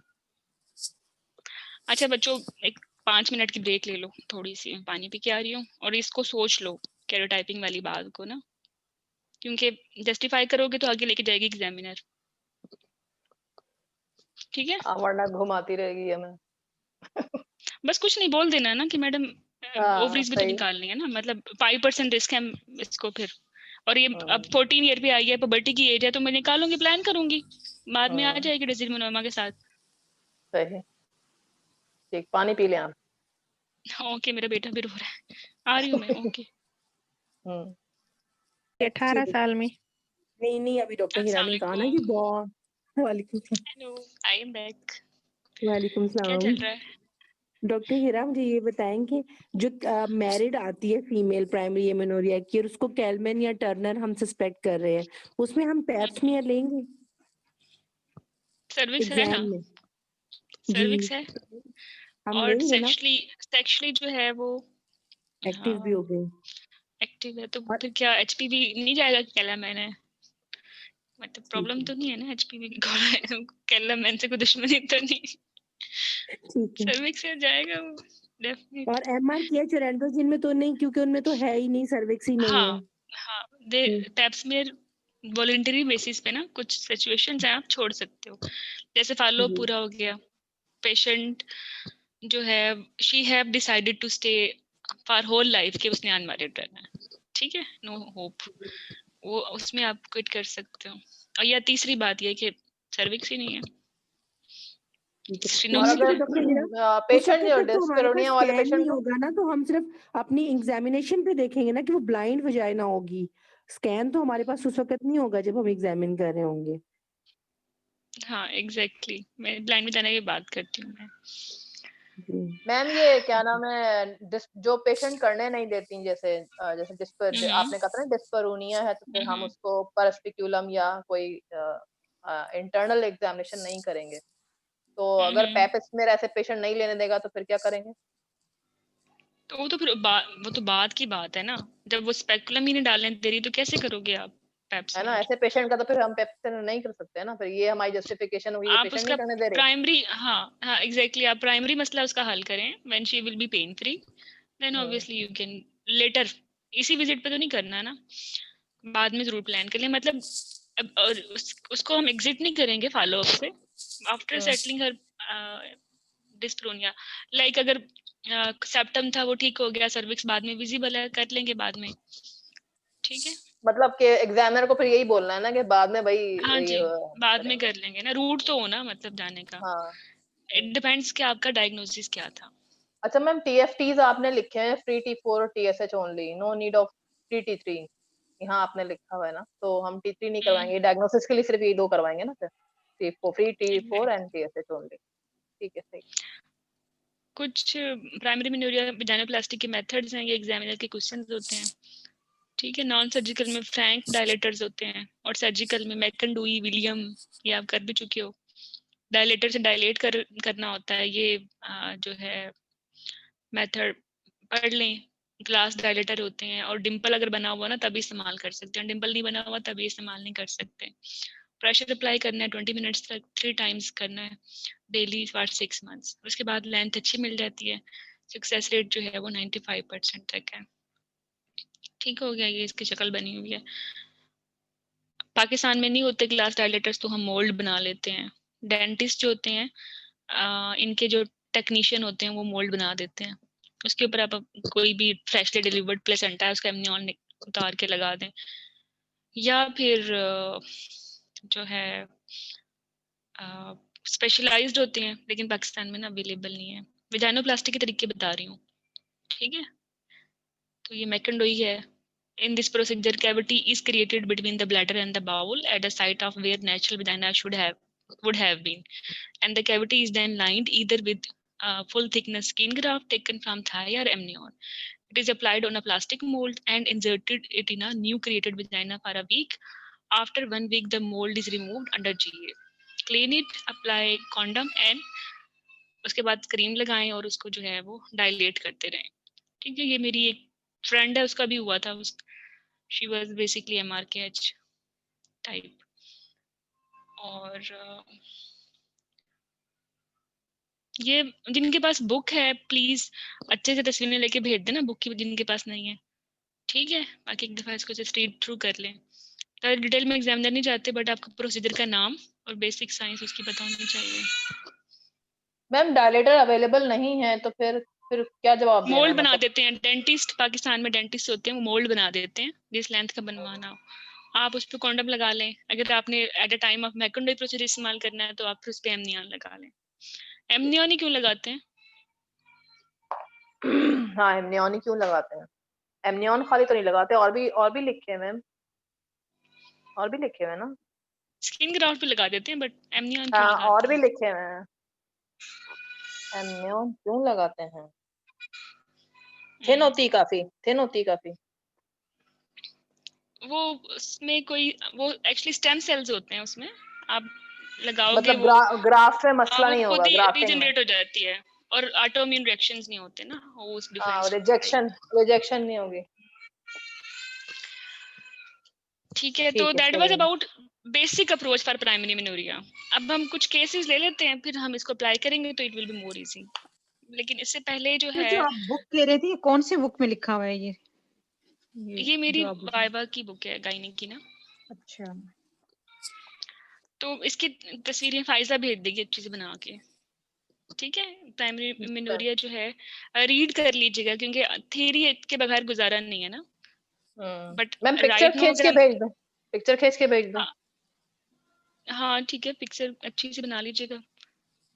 अच्छा बच्चों, एक 5 मिनट की ब्रेक ले लो, थोड़ी सी पानी पी के आ रही हूँ, और इसको सोच लो कैरोटाइपिंग वाली बात को ना, क्योंकि जस्टिफाई करोगे तो आगे लेके जाएगी एग्जामिनर, ठीक है। वरना घुमाती रहेगी हमें। बस कुछ नहीं, बोल देना ना कि मैडम ओवरीज भी तो सही। निकालनी है ना, मतलब 5% रिस्क है इसको फिर, और ये अब 14 ईयर पे आई है, पुबर्टी की एज है, तो मैं निकालूंगी, प्लान करूंगी, बाद में आ जाएगी डिस्मोनोमा के साथ। सही, ठीक, पानी पी ले आप। ओके, मेरा बेटा भी रो रहा है, आ रही हूँ मैं, ओके। हम्म 18 साल में। नहीं अभी डॉक्टर हिरा ने कहा ना कि बहुत। वालेकुम हेलो, आई एम बैक। वालेकुम क्या सलाम। चल रहा है? डॉक्टर हिरा मुझे ये बताएं कि जो मैरिड आती है फीमेल प्राइमरी एमेनोरिया की और उसको कैलमैन या टर्नर हम सस्पेक्ट कर रहे हैं, उसमें हम पैप्समियर लेंगे सर्विक्स है ना, एग्जाम में? सर्विक्स है हम और लेंगे ना, सेक्शुअली जो है वो एक्टिव भी हो गए। एक्टिव है तो और फिर क्या एचपीवी नहीं जाएगा? कैला मैंने मतलब ठीक प्रॉब्लम है तो नहीं है ना एचपीवी की? कैला मैन से कोई दुश्मनी तो नहीं? ठीक है। सर्विक्स से जाएगा वो डेफिनेट। और एमआर किया चुरेंडोजिन में तो नहीं, क्योंकि उनमें तो है ही नहीं, सर्विक्स ही नहीं है। हाँ दे पैप्समियर वॉलंटरी बेसिस पे ना कुछ सिचुएशंस हैं आप छोड़ सकते हो, जैसे फॉलो जी पूरा हो गया, पेशेंट जो है she have decided to stay for whole life कि उसने अनमैरिड रहना है, ठीक है, नो होप, वो उसमें आप क्विट कर सकते हो। और या तीसरी बात ये कि सर्विक्स ही नहीं है, ठीक है। तो और ये अगर डॉक्टर हिरा उस पेशेंट वक्त जो तक तो हमारे पास डिस्पेरोनिया वाले स्कैन पेशेंट नहीं को होगा ना, तो हम सिर्फ अपनी एग्जामिनेशन पे देखेंगे ना कि वो ब्लाइंड वजाइना होगी। स्कैन तो हमारे पास उस वक्त नहीं होगा जब हम एग्जामिन कर रहे होंगे। हाँ एग्जैक्टली, मैं ब्लाइंड में जाने की बात करती हूँ मैं। जी मैम ये क्या नाम है जो पेशेंट करने नहीं देती, जैसे हम्म आपने कहा था ना डिस्पेरोनिया है, तो फिर हम हम्म उसको परस्पिक्यूलम या कोई इंटरनल एग्जामिनेशन नहीं करेंगे, तो अगर हम्म। पैपिस में ऐसे पेशेंट नहीं लेने देगा तो फिर क्या करेंगे? तो वो तो फिर वो तो बाद की बात है ना, जब वो स्पेकुलम ही नहीं डालने दे रही तो कैसे करोगे आप है ना, पैप्समियर? ऐसे पेशेंट का तो फिर हम पैपिस नहीं कर सकते हैं ना, फिर ये हमारी जस्टिफिकेशन हुई, ये आप पेशेंट उसका नहीं करने दे रहे। प्राइमरी, हाँ एग्जैक्टली, आप प्राइमरी मसला उसका हल करें when she will be pain free, then obviously you can later, इसी विजिट पे तो नहीं करना ना, बाद में जरूर प्लान कर लें, मतलब और उसको हम एग्जिट नहीं करेंगे फॉलो अप से आफ्टर सेटलिंग हर डिस्प्रोनिया, लाइक अगर सेप्टम था वो ठीक हो गया, सर्विक्स बाद में विजिबल है, कर लेंगे बाद में, ठीक है। मतलब कि एग्जामिनर को फिर यही बोलना है ना कि बाद में भाई हाँ जी, ये बाद में करेंगे। कर लेंगे ना, रूट तो हो ना मतलब जाने का, हाँ इट डिपेंड्स कि आपका डायग्नोसिस क्या था। अच्छा मैम, टीएफटीज आपने लिखे हैं फ्री T4 और TSH only, no need of free T3, यहाँ आपने लिखा हुआ है ना, तो हम T3 नहीं करवाएंगे, डायग्नोसिस के लिए सिर्फ ये दो करवाएंगे ना फिर, free T4 and TSH only, ठीक है सही। कुछ प्राइमरी मेनोरिया वजाइनोप्लास्टी के मेथड्स हैं, ये एग्जामिनर के क्वेश्चंस होते हैं, ठीक है। नॉन सर्जिकल में फ्रैंक डायलेटर्स होते हैं, और सर्जिकल में मैकन-डूई, विलियम, ये आप कर भी चुके हो। डायलेटर से डायलेट करना होता है, ये जो है मेथड पढ़ लें, ग्लास डायलेटर होते हैं, और डिंपल अगर बना हुआ ना तभी इस्तेमाल कर सकते हैं, डिंपल नहीं बना हुआ तभी इस्तेमाल नहीं कर सकते। प्रेशर अप्लाई करना है 20 मिनट्स तक 3 टाइम्स करना है डेली फॉर 6 मंथ्स, उसके बाद लेंथ अच्छी मिल जाती है, सक्सेस रेट जो है वो 95% तक है। ठीक हो गया, ये इसकी शक्ल बनी हुई है। पाकिस्तान में नहीं होते ग्लास डायलेटर्स तो हम मोल्ड बना लेते हैं, डेंटिस्ट जो होते हैं इनके जो टेक्नीशियन होते हैं वो मोल्ड बना देते हैं, उसके ऊपर आप कोई भी फ्रेशली डिलीवर्ड प्लेसेंटा है उसका एमनियॉन उतार के लगा दें, या फिर जो है स्पेशलाइज्ड होते हैं लेकिन पाकिस्तान में ना अवेलेबल नहीं है। वजाइनोप्लास्टी के तरीके बता रही हूँ, ठीक है। तो ये मैकन-डोई है। In this procedure, cavity is created between the bladder and the bowel at a site of where natural vagina would have been, and the cavity is then lined either with full thickness skin graft taken from thigh or amnion. It is applied on a plastic mold and inserted it in a new created vagina for a week. After 1 week, the mold is removed under GA. Clean it, apply condom, and उसके बाद cream लगाएं और उसको जो है वो dilate करते रहें, ठीक है। ये मेरी एक फ्रेंड है, उसका भी हुआ था, she was basically MRKH type, और ये जिनके पास बुक है प्लीज अच्छे से तस्वीरें लेके भेज देना, बुक की जिनके पास नहीं है, ठीक है। बाकी एक दफा इसको जस्ट रीड थ्रू कर लें, तो डिटेल में एग्जामिनर नहीं जाते, बट आपको प्रोसीजर का नाम और बेसिक साइंस उसकी पता होनी चाहिए। मैम डायलेटर अवेलेबल नहीं है तो फिर क्या जवाब देना है? मोल्ड बना मतलब देते हैं, डेंटिस्ट पाकिस्तान में डेंटिस्ट होते हैं वो मोल्ड बना देते हैं जिस लेंथ का बनवाना हो, आप उस पर कॉन्डम लगा लें। अगर आपने at a time of McIndoe procedure इस्तेमाल करना है तो आप उस पर एमनियॉन लगा लें। एमनियॉन ही क्यों लगाते हैं? हाँ एमनियॉन क्यों लगाते हैं? एमनियन खाली तो नहीं लगाते, और भी लिखे हैं मैम, और भी लिखे हुए हैं ना। स्किन ग्राफ्ट पे लगा देते हैं, बट एमनियन क्यों हाँ, और लगाते भी हैं? लिखे हुए हैं। एमनियन क्यों लगाते हैं? थिन होती है काफी, थिन होती है काफी। वो उसमें कोई वो एक्चुअली स्टेम सेल्स होते हैं उसमें, आप लगाओगे मतलब वो ग्राफ में मसला वो नहीं खुद होगा, ही ग्राफ्टिंग में। रीजनरेट हो जाती है, और ऑटोइम्यून रिएक्शंस नहीं होते ना, वो उस डिफरेंस रिजेक्शन नहीं होगी। ठीक है। तो ठीक है, दैट वाज चलिए। About basic approach for primary menorrhoea. अब हम कुछ केसेस ले लेते हैं, फिर हम इसको अप्लाई करेंगे तो it will be more easy. लेकिन इससे पहले जो है, जो आप बुक कह रहे थे, ये कौन सी बुक में लिखा हुआ है ये ये मेरी जो आप बुक- वाइवा की बुक है, गायनी की ना। अच्छा, तो इसकी तस्वीरें फाइजा भेज देगी अच्छी से बना के, ठीक है। प्राइमरी मेनोरिया जो है रीड कर लीजिएगा, क्योंकि थ्योरी के बगैर गुजारा नहीं है ना। But ma'am picture right no खींच के भेज दो, पिक्चर खींच के भेज दो। हाँ ठीक है, पिक्चर अच्छी से बना लीजिएगा,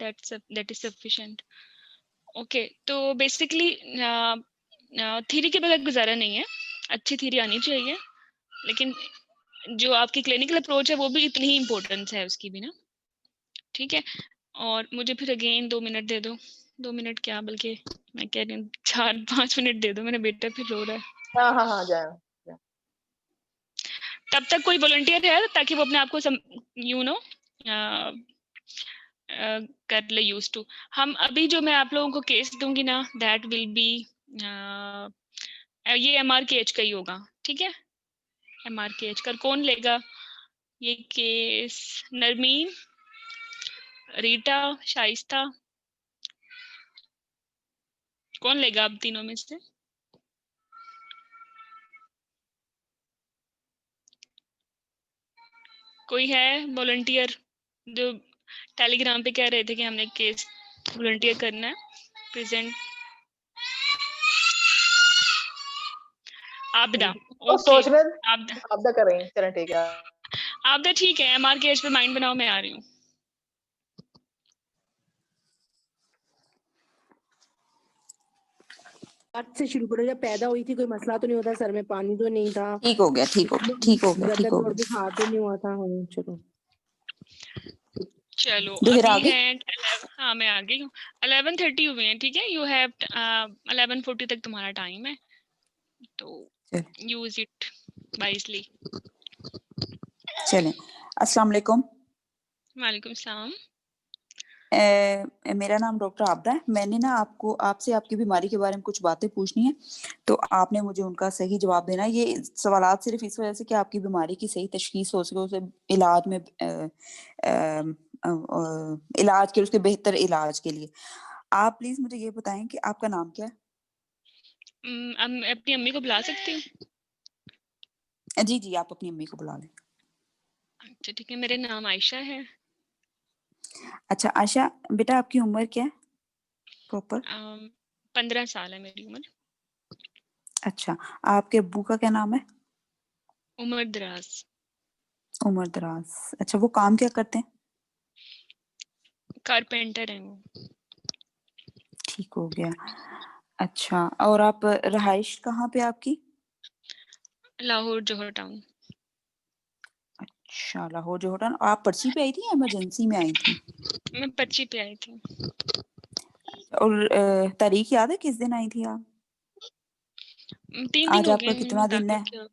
दैट इज सफिशिएंट। ओके, तो बेसिकली थ्योरी के बगैर गुजारा नहीं है, अच्छी थ्योरी आनी चाहिए, लेकिन जो आपकी क्लिनिकल अप्रोच है वो भी इतनी ही इम्पोर्टेंस है उसकी भी ना, ठीक है। और मुझे फिर अगेन 2 मिनट दे दो, 2 मिनट क्या, बल्कि मैं कह रही हूँ 4-5 मिनट दे दो, मेरा बेटा फिर रो रहा है। हाँ जाए। तब तक कोई वॉलंटियर है ताकि वो अपने आप को कर ले यूज टू। हम अभी जो मैं आप लोगों को केस दूंगी ना, दैट विल बी ये MRKH का ही होगा, ठीक है। MRKH का कौन लेगा ये केस? नरमीन, रीटा, शाइस्ता, कौन लेगा आप तीनों में से? कोई है वॉलंटियर जो टेलीग्राम पे कह रहे थे कि हमने केस वॉलंटियर करना है प्रेजेंट? आबिदा, ओके। सोच में आबिदा, आपदा कर रही हैं, चलें ठीक है। आबिदा ठीक है, MRKH पे माइंड बनाओ, मैं आ रही हूँ। से शुरू करो। जब पैदा हुई थी कोई मसला तो नहीं होता, सर में पानी तो नहीं था, ठीक हो गया, ठीक हो गया, ठीक हो गया, ठीक गर्दन हो में और गया। बुखार तो नहीं हुआ था। हाँ चलो चलो दोहरा अभी गई? है हाँ मैं आ गई हूँ। 11:30 हुए हैं, ठीक है। यू हैव 11:40 तक तुम्हारा टाइम है, तो यूज इट वाइजली। चलें। अस्सलाम वालेकुम। वालेकुम सलाम। मेरा नाम डॉक्टर आबदा है। मैंने ना आपसे आपकी बीमारी के बारे में कुछ बातें पूछनी है, तो आपने मुझे उनका सही जवाब देना है। ये सवालात सिर्फ इस वजह से कि आपकी बीमारी की सही तशखीस हो सके, उसे इलाज में इलाज के उसके बेहतर इलाज के लिए आप प्लीज मुझे ये बताएं कि आपका नाम क्या है? मैं अपनी अम्मी को बुला सकती हूँ? जी जी, आप अपनी अम्मी को बुला लें। अच्छा ठीक है, मेरा नाम आयशा है। अच्छा आयशा, बेटा आपकी उम्र क्या है प्रॉपर? 15 साल है मेरी उम्र। अच्छा, आपके अब्बू का क्या नाम है? उमर दराज। उमर दराज। अच्छा, वो काम क्या करते हैं? कारपेंटर है वो। ठीक हो गया। अच्छा, और आप रहाइश कहाँ पे आपकी? लाहौर जौहर टाउन। अच्छा, लाहौर जोहर। आप पर्ची पे आई थी या इमरजेंसी में आई थी? मैं पर्ची पे आई थी। और तारीख याद है किस दिन आई थी आप? 3 दिन आज हो आपका गए कितना हैं दिन दाखिल है? किया।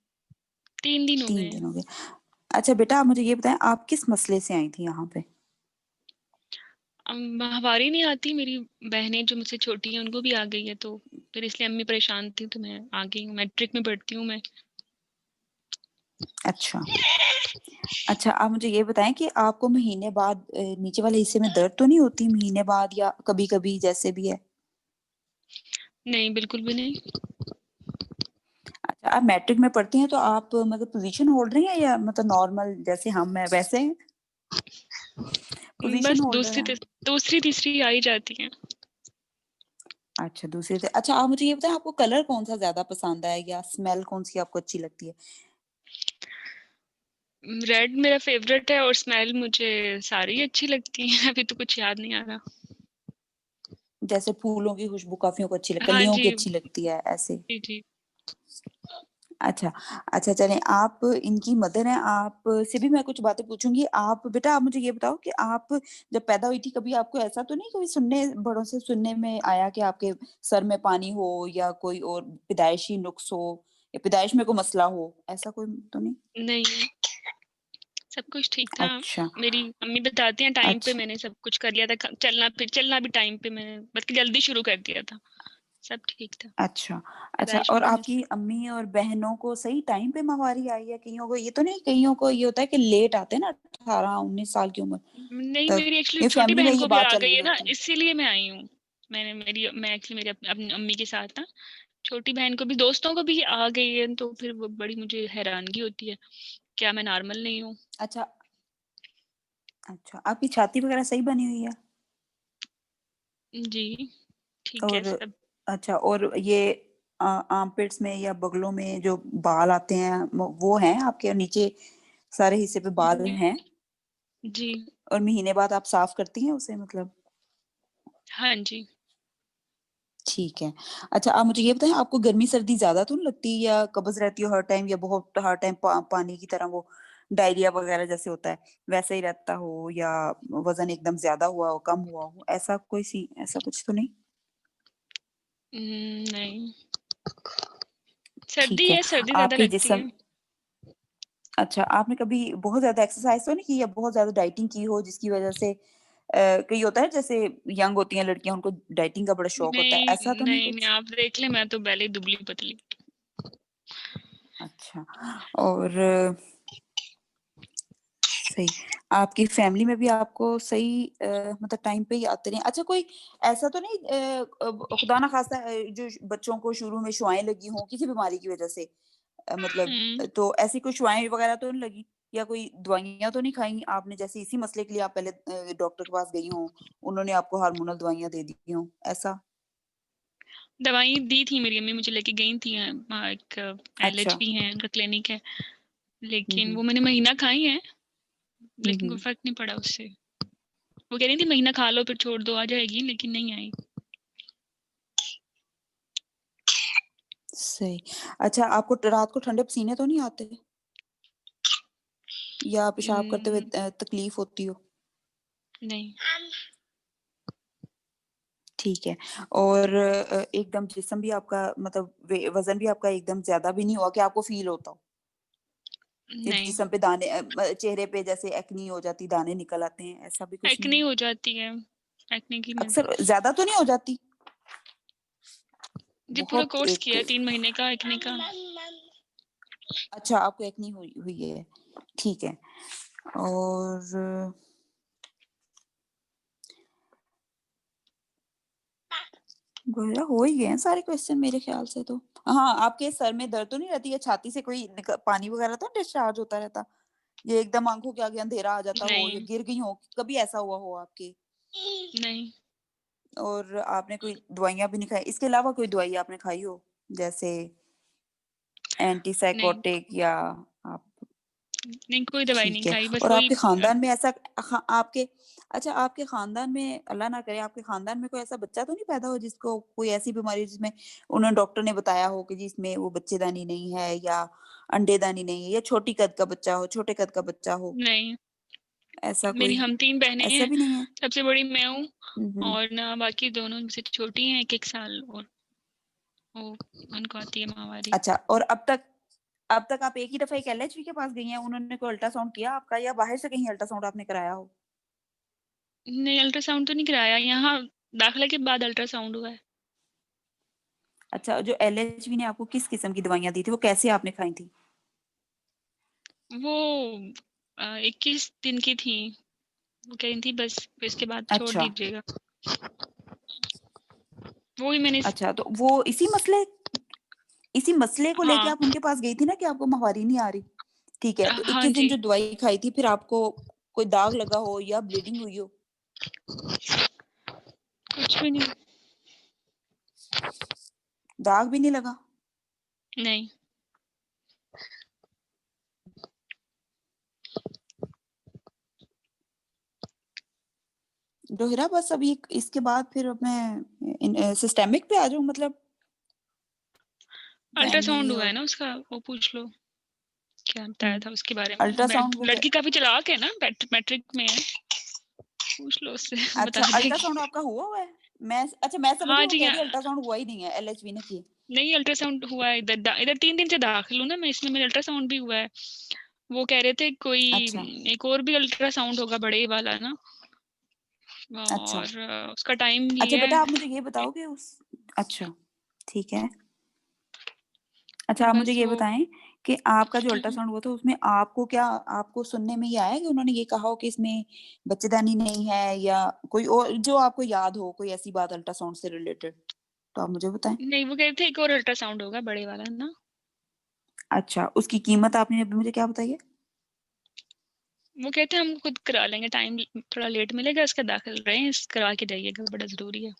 3 दिन हो 3 गए दिन हैं। हो गए। अच्छा बेटा, आप मुझे ये बताएं, आप किस मसले से आई थी यहाँ पे? माहवारी नहीं आती, मेरी बहनें जो मुझसे छोटी हैं उनको भी आ गई है, तो फिर इसलिए अम्मी परेशान थी, तो मैं आ गई हूँ। मैट्रिक में पढ़ती हूँ मैं। अच्छा अच्छा, आप मुझे ये बताएं कि आपको महीने बाद नीचे वाले हिस्से में दर्द तो नहीं होती महीने बाद, या कभी कभी जैसे भी है? नहीं, बिल्कुल भी नहीं। अच्छा, आप मैट्रिक में पढ़ती हैं तो आप मतलब पोजीशन होल्डर हैं या मतलब नॉर्मल जैसे हम हैं वैसे हैं? पोजीशन बस होल्डर हैं? दूसरी तीसरी आ ही जाती हैं। अच्छा, दूसरे से। अच्छा, आप मुझे ये बताएं, आपको कलर कौन सा ज्यादा पसंद है या स्मेल कौन सी आपको अच्छी लगती है? रेड मेरा फेवरेट है, और स्मेल मुझे सारी अच्छी लगती है। अभी तो कुछ याद नहीं आ रहा। जैसे फूलों की खुशबू काफियों को अच्छी लगती है, हाँ कलियों जी की अच्छी लगती है, ऐसे? जी जी। अच्छा, अच्छा चलें, आप इनकी मदर हैं, आप से भी मैं कुछ बातें पूछूँगी। आप बेटा आप मुझे ये बताओ कि आप जब पैदा हुई थी कभी आपको ऐसा तो नहीं कभी सुनने बड़ों से सुनने में आया कि आपके सर में पानी हो या कोई और पैदाइशी नुक्स हो या पैदाइश में कोई मसला हो, ऐसा कोई तो नहीं? नहीं, सब कुछ ठीक था। अच्छा, मेरी मम्मी बताती हैं टाइम पे अच्छा, मैंने सब कुछ कर लिया था, चलना भी टाइम पे मैंने बल्कि जल्दी शुरू कर दिया था। सब ठीक था, अच्छा, अच्छा पैदाइश में और कोई आपकी मसला अम्मी और बहनों को सही टाइम पे माहवारी आई है? कइयों को ये तो नहीं कइयों को ये होता है कि लेट आते हैं ना 18-19 साल की उम्र नहीं, तक, मेरी एक्चुअली ये छोटी फैमिली में बहन ये को भी बात आ चल गई रही है ना, होती है। इसीलिए मैं आई हूँ। मैं एक्चुअली मेरी अपनी अम्मी के साथ ना, छोटी बहन को भी, दोस्तों को भी आ गई है, तो फिर वो बड़ी मुझे हैरानगी होती है, क्या मैं नॉर्मल नहीं हूँ? अच्छा, अच्छा, आपकी छाती वगैरह सही बनी हुई है? जी, ठीक है और सब। अच्छा और ये आर्मपिट्स में या बगलों में जो बाल आते हैं वो हैं आपके नीचे सारे हिस्से पे बाल जी, हैं जी, और महीने बाद आप साफ करती हैं उसे मतलब? हाँ जी। ठीक है। अच्छा आप मुझे ये बताएं आपको गर्मी सर्दी ज्यादा तो नहीं लगती या कब्ज रहती हो हर टाइम या बहुत हर टाइम पानी की तरह वो डायरिया वगैरह जैसे होता है वैसे ही रहता हो या वजन एकदम ज्यादा हुआ हो कम हुआ हो ऐसा कोई सी ऐसा कुछ तो नहीं? नहीं, ठीक है। सर्दी ज़्यादा आपके लगती जिस्म है। अच्छा आपने कभी बहुत ज़्यादा एक्सरसाइज़ तो नहीं की या बहुत ज़्यादा डाइटिंग की हो जिसकी वज़ह से कई होता है जैसे यंग होती हैं लड़कियाँ उनको डाइटिंग का बड़ा शौक होता है, ऐसा नहीं, तो नहीं नहीं, नहीं, कुछ? आप देख लें, मैं तो पहले ही दुबली-पतली। अच्छा और सही, आपकी फैमिली में भी आपको सही मतलब टाइम पे ही आते रहे। अच्छा कोई ऐसा तो नहीं खुदा ना खास्ता जो बच्चों को शुरू में शुआएँ लगी हों किसी बीमारी की वज़ह से मतलब हुँ, तो ऐसी कोई शुआएँ वग़ैरह तो नहीं लगी? या कोई दवाइयाँ तो नहीं खाई आपने जैसे इसी मसले के लिए आप पहले डॉक्टर के पास गई हों, उन्होंने आपको हार्मोनल दवाइयाँ दे दी हों, ऐसा? दवाई दी थी मेरी अम्मी, मुझे लेके गई थी एक अच्छा। एलएचबी है, उनका क्लिनिक है, हुँ, लेकिन हुँ। वो मैंने महीना खाई हैं, हुँ, लेकिन कोई हुँ। फ़र्क नहीं पड़ा उससे। वो कह रही थी महीना खा लो फिर छोड़ दो, आ जाएगी, लेकिन नहीं आई। सही। अच्छा आपको रात को ठंडे पसीने तो नहीं आते? या पेशाब करते हुए उम, तकलीफ होती हो? नहीं, ठीक है। और एकदम जिस्म भी आपका मतलब वज़न भी आपका एकदम ज़्यादा भी नहीं हुआ कि आपको फ़ील होता हो? या नहीं, जिस्म पे दाने चेहरे पे जैसे एक्नी हो जाती, दाने निकल आते हैं, ऐसा भी कुछ नहीं एक्ने है? हो जाती है, एक्ने की मैं अक्सर ज़्यादा तो नहीं हो जाती? जी पूरा बहुत कोर्स एक किया है 3 महीने का एक्ने का। अच्छा आपको एक्नी हुई हुई है, ठीक है। और गोया हो ही गए हैं सारे क्वेश्चन मेरे ख्याल से तो। हाँ, आपके सर में दर्द तो नहीं रहती या छाती से कोई पानी वगैरह तो डिस्चार्ज होता रहता? ये एकदम आँखों के आगे अंधेरा आ जाता हो या नहीं, गिर गई हो, कभी ऐसा हुआ हो आपके? नहीं, और आपने कोई दवाइयाँ भी नहीं खाई, इसके अलावा कोई दवाई आपने खाई हो? जैसे नहीं, एंटीसाइकोटिक या आप नहीं कोई दवाई नहीं ठीक है। खाई, बस और वही आपके ख़ानदान में ऐसा आपके अच्छा आपके ख़ानदान में अल्लाह ना करे आपके ख़ानदान में कोई ऐसा बच्चा तो नहीं पैदा हुआ जिसको कोई ऐसी बीमारी जिसमें उन्होंने डॉक्टर ने बताया हो कि जी इसमें वो बच्चेदानी नहीं है या अंडेदानी नहीं है या छोटी कद का बच्चा हो, छोटे कद का बच्चा हो, नहीं। ऐसा मेरी कोई हम 3 बहनें ऐसा हैं, भी नहीं है? सबसे बड़ी मैं हूँ हुँ, हुँ। और ना बाकी दोनों मुझसे छोटी हैं 1-1 साल और वो उनको आती है माहवारी। अच्छा और अब तक आप एक ही दफ़ा एक एलएचबी के पास गई हैं, उन्होंने कोई अल्ट्रासाउंड किया आपका या बाहर से कहीं अल्ट्रासाउंड आपने कराया हो? नहीं अल्ट्रासाउंड तो नहीं कराया, यहाँ दाखिले के बाद अल्ट्रासाउंड हुआ है। अच्छा जो एलएचबी ने आपको किस किस्म की दवाइयाँ दी थी, वो कैसे आपने खाई थी? वो 21 दिन की थी, वो कह रही थी बस फिर इसके बाद छोड़ अच्छा, दीजिएगा। वो ही मैंने अच्छा तो वो इसी मसले को लेके हाँ, आप उनके पास गई थी ना कि आपको माहवारी नहीं आ रही? ठीक है, तो हाँ 21 दिन जी, जो दवाई खाई थी फिर आपको कोई दाग लगा हो या ब्लीडिंग हुई हो? कुछ भी नहीं, दाग भी नहीं लगा? नहीं। दोहिरा बस अभी इसके बाद फिर अब मैं सिस्टेमिक पे आ जाऊँ मतलब? अल्ट्रासाउंड हुआ और है ना उसका, वो पूछ लो क्या बताया था उसके बारे में। अल्ट्रासाउंड लड़की काफी चालाक है ना, मैट्रिक में है, पूछ लो उससे बता अच्छा देगी। अल्ट्रासाउंड आपका हुआ है? मैं समझ रही हाँ हूँ, जी कह रही हाँ। अल्ट्रासाउंड हुआ ही नहीं है, एलएचबी ने की। नहीं अल्ट्रासाउंड हुआ है, इधर 3 दिन से दाखिल हूँ ना मैं, इसमें मेरा अल्ट्रासाउंड भी हुआ है। वो कह रहे थे कोई अच्छा एक और भी अल्ट्रासाउंड होगा बड़े वाला ना, अच्छा और उसका टाइम अच्छा लिया बेटा है। आप मुझे ये बताओगे उस, अच्छा ठीक है, अच्छा आप मुझे बस ये वो बताएं कि आपका जो अल्ट्रासाउंड हुआ था उसमें आपको क्या, आपको सुनने में ये आया कि उन्होंने ये कहा हो कि इसमें बच्चेदानी नहीं है, या कोई और जो आपको याद हो कोई ऐसी बात अल्ट्रासाउंड से रिलेटेड, तो आप मुझे बताएं। नहीं, वो कह रहे थे एक और अल्ट्रासाउंड होगा बड़े वाला ना। अच्छा उसकी कीमत आपने अभी मुझे क्या बताई है? वो कहते हैं हम खुद करा लेंगे, टाइम थोड़ा लेट मिलेगा इसका, दाखिल रहे, इस करा के जाइएगा, बड़ा जरूरी है।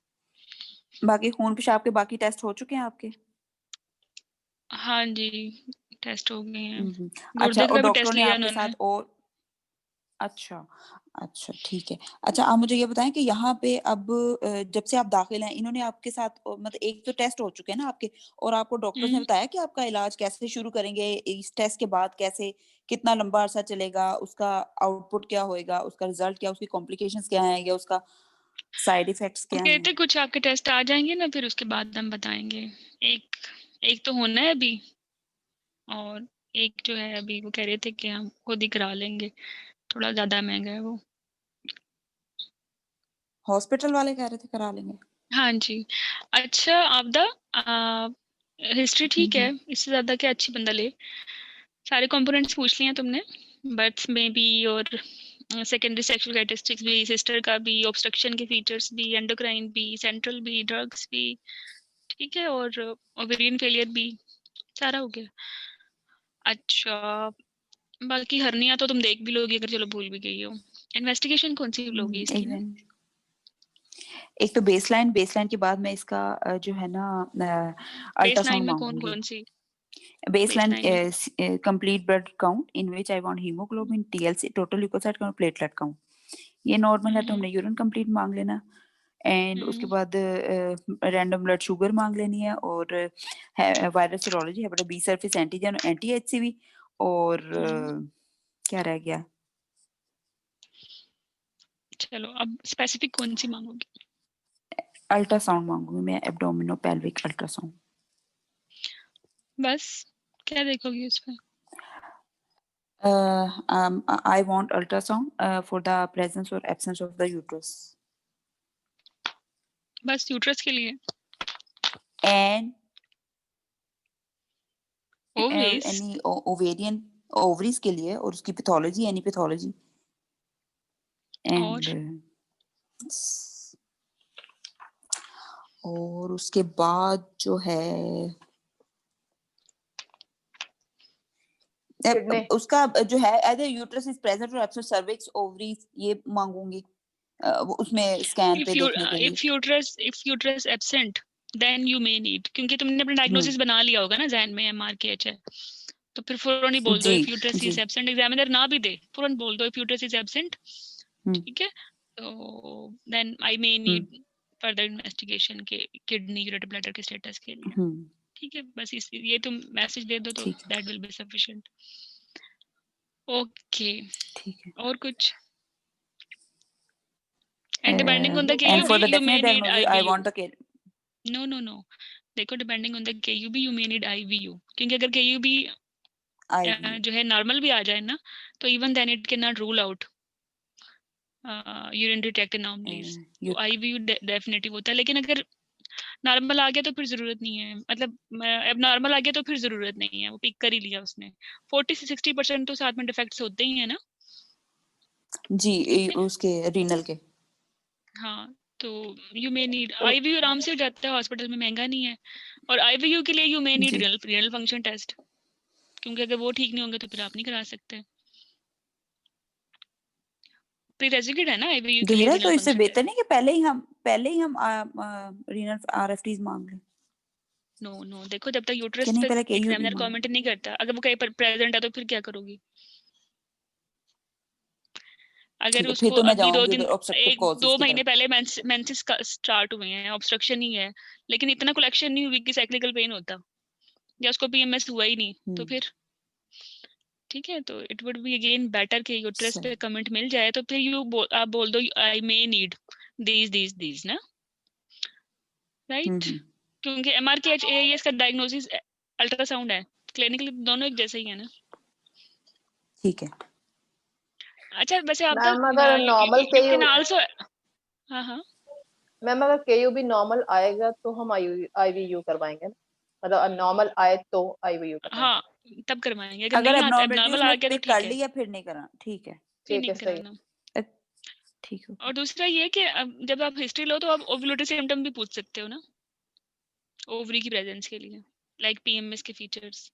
बाकी खून पेशाब के बाकी टेस्ट हो चुके हैं आपके? हाँ जी, टेस्ट हो गए हैं, अच्छा गुर्दे और का भी डॉक्टरों टेस्ट ने लिया आपके उन्होंने। साथ और, अच्छा अच्छा ठीक है, अच्छा आप मुझे ये बताएं कि यहाँ पे अब जब से आप दाखिल हैं इन्होंने आपके साथ मतलब एक तो टेस्ट हो चुके हैं ना आपके, और आपको डॉक्टर्स ने बताया कि आपका इलाज कैसे शुरू करेंगे, इस टेस्ट के बाद कैसे, कितना लंबा अरसा चलेगा, उसका आउटपुट क्या होएगा, उसका रिजल्ट क्या, उसकी कॉम्प्लिकेशंस क्या हैं, या उसका साइड इफेक्ट्स वो क्या हैं? कहते कुछ आपके टेस्ट आ जाएंगे ना, फिर उसके बाद हम बताएंगे। एक एक तो होना है अभी, और एक जो है अभी वो कह रहे थे कि हम खुद ही करा लेंगे, थोड़ा ज्यादा महंगा है वो। हॉस्पिटल वाले कह रहे थे करा लेंगे। हाँ जी। अच्छा आपदा, हिस्ट्री ठीक है, इससे ज्यादा क्या अच्छी बंदा ले, सारे कंपोनेंट्स पूछ लिए हैं तुमने, बर्थ में भी और सेकेंडरी सेक्सुअल कैरेक्टरिस्टिक्स भी, सिस्टर का भी, ऑब्स्ट्रक्शन के फीचर्स भी, एंडोक्राइन भी, सेंट्रल भी, ड्रग्स भी, ठीक है, और ओवेरियन फेलियर भी, सारा हो गया। अच्छा बाकी हर्निया तो तुम देख भी लोगी अगर चलो भूल भी गई हो। इन्वेस्टिगेशन कौन सी लोगी इसकी ना? एक तो बेसलाइन के बाद मैं इसका जो है ना बेसलाइन अल्ट्रासाउंड में कौन मांगूंगी। कौन सी? Baseline बेसलाइन में complete blood count in which I want hemoglobin, TLC, total leukocyte count, platelet count. ये नॉर्मल है तो हमने यूरिन कंप्लीट मांग लेना, एंड उसके बाद रैंडम ब्लड शुगर मांग लेनी है, और virus serology, hepatitis B surface antigen, anti HCV, और क्या रह गया? चलो अब स्पेसिफिक कौन सी मांगोगी? अल्ट्रासाउंड मांगूंगी मैं, एब्डोमिनो पेल्विक अल्ट्रासाउंड। बस क्या देखोगी उसमें? I want ultrasound for the presence or absence of the uterus बस यूट्रस के लिए? and ovaries? any ovarian ovaries के लिए, और उसकी पैथोलॉजी, एनी पैथोलॉजी, और एंड और उसके बाद जो है किडनी उसका जो है either uterus is present or absent, cervix, ovaries, ये मांगूंगी उसमें स्कैन पे देखने के लिए। if uterus absent then you may need, क्योंकि तुमने अपना डायग्नोसिस बना लिया होगा ना जहन में, MRKH है, तो फिर फौरन ही बोल दो जी if uterus जी is absent, एग्जामिनर ना भी दे फौरन बोल दो if uterus is absent, ठीक है, तो then I may need further investigation के किडनी यूरेटर ब्लैडर के स्टेटस के लिए, ठीक है, बस इस ये तुम मैसेज दे दो तो that will be sufficient। Okay ठीक है, और कुछ? and depending on the KUB and for the you may definite need diagnosis I IVU। want the no देखो depending on the KUB you may need IVU, क्योंकि अगर KUB जो है normal भी आ जाए ना, तो even then it can not rule out urinary tract anomalies, तो IVU डेफिनेटिव होता है, लेकिन अगर नॉर्मल आ गया तो फिर जरूरत नहीं है, मतलब अब नॉर्मल आ गया तो फिर जरूरत नहीं है, वो पिक कर ही लिया उसने, 40 से 60% तो साथ में डिफेक्ट्स होते ही है ना जी, उसके रीनल के। हाँ, तो यू मे नीड IVU, आराम से हो जाता है हॉस्पिटल में, महंगा नहीं है, और IVU के लिए you may need renal function test, क्योंकि अगर वो ठीक नहीं होंगे तो फिर आप नहीं करा सकते, प्रीरेक्विजिट है ना IVU के लिए तो रीनल इससे फंक्शन बेहतर टेस्ट। नहीं कि पहले ही हम रीनल RFTs मांग लें? नो देखो जब तक यूट्रस नहीं, पे पहले KUB एग्जामिनर मांग। कमेंट नहीं करता, अगर वो कहीं पर प्रेजेंट है तो फिर क्या करोगी? अगर फिर उसको तो मैं अभी 2 जाऊंगी दिन उधर ऑब्स्ट्रक्टिव 1-2 कॉजेस की महीने तरफ। पहले मेंसेस स्टार्ट हुए हैं, ऑब्स्ट्रक्शन ही है, लेकिन इतना कलेक्शन नहीं हुई कि साइक्लिकल पेन होता, या उसको पीएमएस हुआ ही नहीं, तो हम्म, फिर ठीक है, तो it would be again better कि यूट्रस पे सही कमेंट मिल जाए, तो फिर आप बोल दो आई मे नीड दीज ना, राइट? हम्म, क्योंकि एमआरकेएच एआईएस का डायग्नोसिस अल्ट्रासाउंड है, क्लिनिकली दोनों एक जैसे ही है ना। ठीक है। अच्छा वैसे आप मैम अगर नॉर्मल यू केयू कैन आल्सो, हाँ हाँ मैम अगर केयू भी नॉर्मल आएगा तो हम आईवीयू करवाएंगे ना, मतलब नॉर्मल आए तो आईवीयू करवाएंगे। हाँ तब करवाएंगे, अगर अगर नहीं एबनॉर्मलिटी एबनॉर्मल आ उसने गया तो पिक ठीक कर है, ली या फिर नहीं करा, ठीक है, फिर ठीक नहीं है, सही। कराना। अ, ठीक है। और दूसरा ये कि जब आप हिस्ट्री लो तो आप ओव्यूलेटरी सिम्टम भी पूछ सकते हो ना, ओवरी की प्रेजेंस के लिए, लाइक पीएमएस के फीचर्स,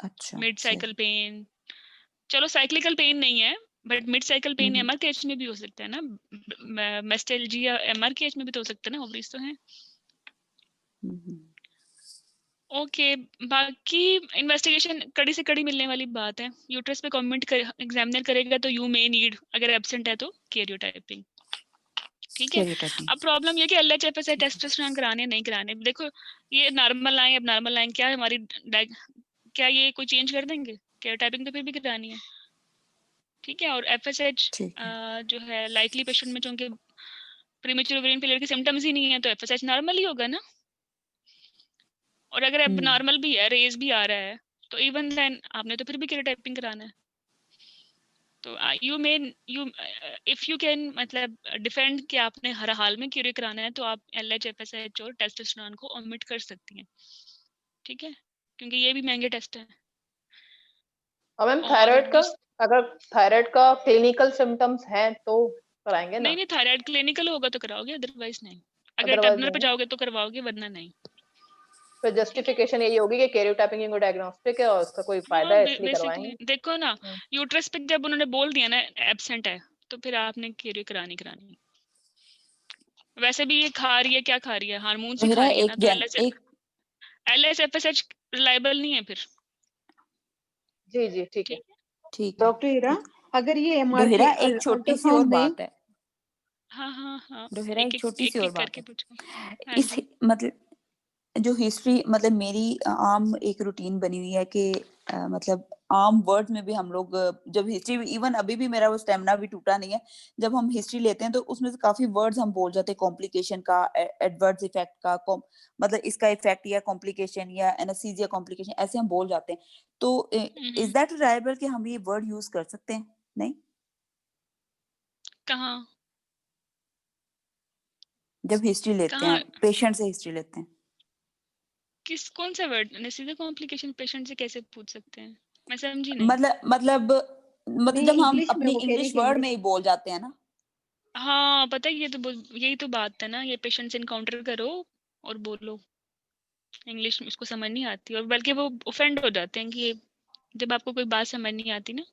अच्छा मिड सही। साइकिल पेन, चलो साइक्लिकल पेन नहीं है, बट मिड साइकिल पेन हम्म, एमआरकेएच में भी हो सकता है ना, मेस्टेल्जिया एमआरकेएच में भी तो हो सकता है ना, ओवरीज तो हैं। हम्म, ओके बाकी इन्वेस्टिगेशन कड़ी से कड़ी मिलने वाली बात है, यूट्रस पे कमेंट एग्जामिनर करेगा तो यू मे नीड, अगर एब्सेंट है तो कैरियोटाइपिंग, ठीक है। कैरियोटाइपिंग, अब प्रॉब्लम ये कि एलएचएफएसआई टेस्टोस्टेरोन कराने नहीं कराने, देखो ये नॉर्मल आए, अब नॉर्मल आए क्या हमारी क्या ये कोई चेंज कर देंगे, कैरियोटाइपिंग तो फिर भी करानी है, ठीक है। और एफएसएच ठीक है। जो है लाइकली पेशेंट में चूंकि प्रीमेच्योर ओवेरियन फेलियर के सिम्टम्स ही नहीं है तो एफएसएच नॉर्मल ही होगा ना, और अगर अब हम्म, नॉर्मल भी है, रेज भी आ रहा है, तो इवन देन आपने तो फिर भी कैरियोटाइपिंग कराना है। तो यू इफ यू कैन मतलब डिफेंड कि आपने हर हाल में क्यूरी कराना है, तो आप एलएचएफएसएच और टेस्टोस्टेरोन को ओमिट कर सकती हैं, ठीक है, क्योंकि ये भी महंगे टेस्ट हैं। और मैम और थायराइड का, अगर थायराइड का क्लिनिकल सिम्टम्स हैं तो कराएंगे ना, नहीं थायराइड क्लिनिकल होगा तो कराओगे, अदरवाइज नहीं, अगर अदरवाइज टर्मिनल पे नहीं। जाओगे तो करवाओगे, वरना नहीं, तो ठीक है। जस्टिफिकेशन यही होगी कि कैरियोटाइपिंग डायग्नोस्टिक है और उसका कोई फायदा हाँ है इसलिए बेसिकली करवाएंगे। देखो ना, हम्म। यूट्रस पे जब उन्होंने बोल दिया ना एब्सेंट है, तो फिर आपने क्यूरी करानी। वैसे भी ये खा रही है, क्या खा रही है, हार्मोन्स ही खा मेरा रही है ना, एक तो एक एलएचएफएसएच रिलायबल नहीं है फिर, जी जी ठीक है। ठीक है। ठीक है। डॉक्टर हीरा, ठीक। अगर ये एमआरके डोहिरा एक छोटी सी और अल्ट्रासाउंड में बात है, हाँ हाँ हाँ डोहिरा एक छोटी सी एक और एक बात करके है। पूछो। हाँ इस जी मतलब जो हिस्ट्री, मतलब मेरी आम एक रूटीन बनी हुई है कि मतलब आम वर्ड्स में भी हम लोग जब हिस्ट्री, इवन अभी भी मेरा वो स्टेमिना भी टूटा नहीं है, जब हम हिस्ट्री लेते हैं तो उसमें से काफी वर्ड्स हम बोल जाते हैं, कॉम्प्लिकेशन का, एडवर्स इफेक्ट का, मतलब इसका इफेक्ट या कॉम्प्लिकेशन या एनेस्थीसिया कॉम्प्लिकेशन, ऐसे हम बोल जाते हैं। तो इज दैट राइबल कि हम ये वर्ड यूज कर सकते हैं? नहीं, कहाँ जब हिस्ट्री लेते कहाँ हैं, पेशेंट से हिस्ट्री लेते हैं, कौन सा वर्ड, सीधे कॉम्प्लिकेशन पेशेंट से कैसे पूछ सकते हैं, मैं समझी नहीं। मतलब नहीं, जब हम इंग्लिश में अपनी वो कह रही इंग्लिश कि वर्ड में इंग्लिश। ही बोल जाते हैं ना। हाँ पता है, ये तो यही तो बात है ना, ये पेशेंट से इनकाउंटर करो और बोलो, इंग्लिश में उसको समझ नहीं आती, और बल्कि वो ऑफेंड हो जाते हैं कि जब आपको कोई बात समझ नहीं आती ना।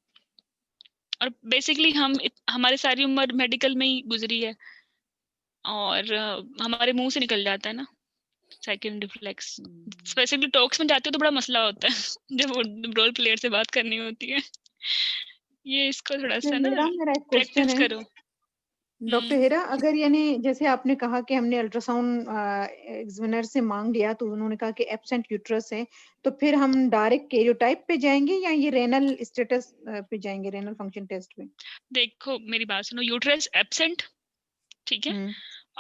और बेसिकली हमारी सारी उम्र मेडिकल में ही गुजरी है, और हमारे मुंह से निकल जाता है ना सेकंड रिफ्लेक्स, स्पेसिफिकली टॉक्स में जाते हो तो बड़ा मसला होता है जब वो रोल प्लेयर से बात करनी होती है। ये इसको थोड़ा डॉक्टर सा ना हीरा, मेरा एक क्वेश्चन प्रैक्टिस है। करो। डॉक्टर हीरा, अगर यानी जैसे आपने कहा कि हमने अल्ट्रासाउंड एग्जामिनर से मांग लिया तो उन्होंने कहा कि एब्सेंट यूट्रस है, तो फिर हम डायरेक्ट कैरियोटाइप पे जाएंगे या ये रेनल स्टेटस पे जाएंगे, रेनल फंक्शन टेस्ट पे? देखो मेरी बात सुनो, यूट्रस एब्सेंट, ठीक है, हम्म,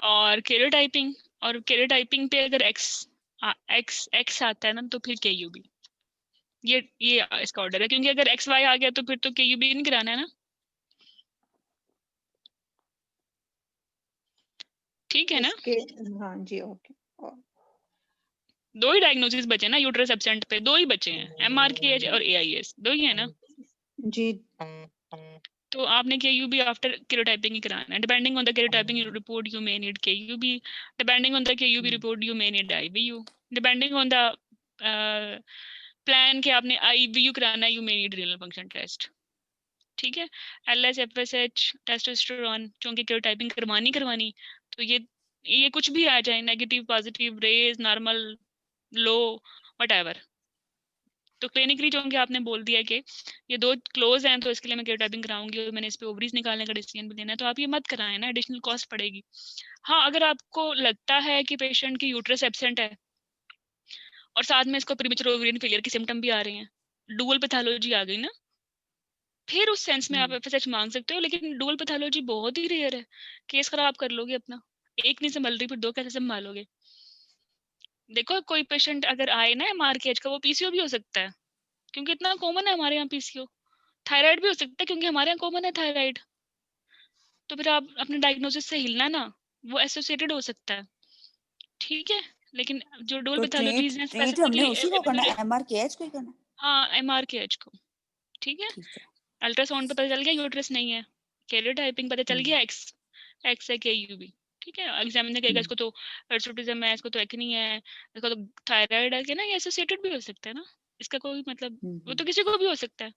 और कैरियोटाइपिंग, और कैरियोटाइपिंग पे अगर एक्स एक्स एक्स आता है ना, तो फिर केयूबी, ये इसका ऑर्डर है, क्योंकि अगर एक्स वाई आ गया तो फिर तो केयूबी नहीं कराना है ना, ठीक है ना। इसके, हाँ जी, ओके। दो ही डायग्नोसिस बचे ना यूट्रस एब्सेंट पे, दो ही बचे हैं, एमआरकेएच और एआईएस, दो ही है ना। जी, तो आपने केयूबी आफ्टर कैरियोटाइपिंग ही कराना है, depending on the karyotyping report you may need KUB, depending on the KUB report you may need IVU, depending on the plan के आपने आईवीयू कराना है, you may need renal function test, ठीक है। एलएचएफएसएच testosterone चूंकि कैरियोटाइपिंग करवानी, तो ये कुछ भी आ जाए, नेगेटिव पॉजिटिव रेज नॉर्मल लो वटएवर, तो क्लिनिकली जो कि आपने बोल दिया कि ये दो क्लोज हैं तो इसके लिए मैं कैरियोटाइपिंग कराऊंगी और मैंने इस पे ओवरीज निकालने का डिसीजन भी लेना है, तो आप ये मत कराएं ना, एडिशनल कॉस्ट पड़ेगी। हाँ अगर आपको लगता है कि पेशेंट की यूट्रस एब्सेंट है और साथ में इसको प्रीमेच्योर ओवेरियन फेलियर के सिम्टम भी आ रहे हैं, डुअल पैथोलॉजी आ गई ना, फिर उस सेंस में आप एफएसएच मांग सकते हो। लेकिन डुअल पैथोलॉजी बहुत ही रेयर है, केस खराब कर लोगे अपना। एक नहीं संभल रही, फिर दो कैसे संभालोगे? देखो कोई पेशेंट अगर आए ना एमआरकेएच का, वो पीसीओ भी हो सकता है, क्योंकि इतना कॉमन है हमारे यहाँ पीसीओ। थायराइड भी हो सकता है, क्योंकि हमारे यहाँ कॉमन है थायराइड। तो फिर आप अपने डायग्नोसिस से हिलना ना, वो एसोसिएटेड हो सकता है, ठीक है। लेकिन जो डुअल तो पैथोलॉजीज हैं ट्रीट हमने स्पेसिफिकली उसी को करना है, एमआरकेएच को ही करना है? हाँ, एमआरकेएच को, ठीक है। ठीक है। अल्ट्रासाउंड पे पता चल गया यूट्रस नहीं है, कैरियोटाइपिंग पता चल गया एक्स है केयूबी, ठीक है। एग्जामिनर कहेगा इसको तो हिर्सुटिज्म है, इसको तो एक्नी है, इसको तो थायराइड है, कि ना ये एसोसिएटेड भी हो सकता है ना, इसका कोई मतलब वो तो किसी को भी हो सकता है,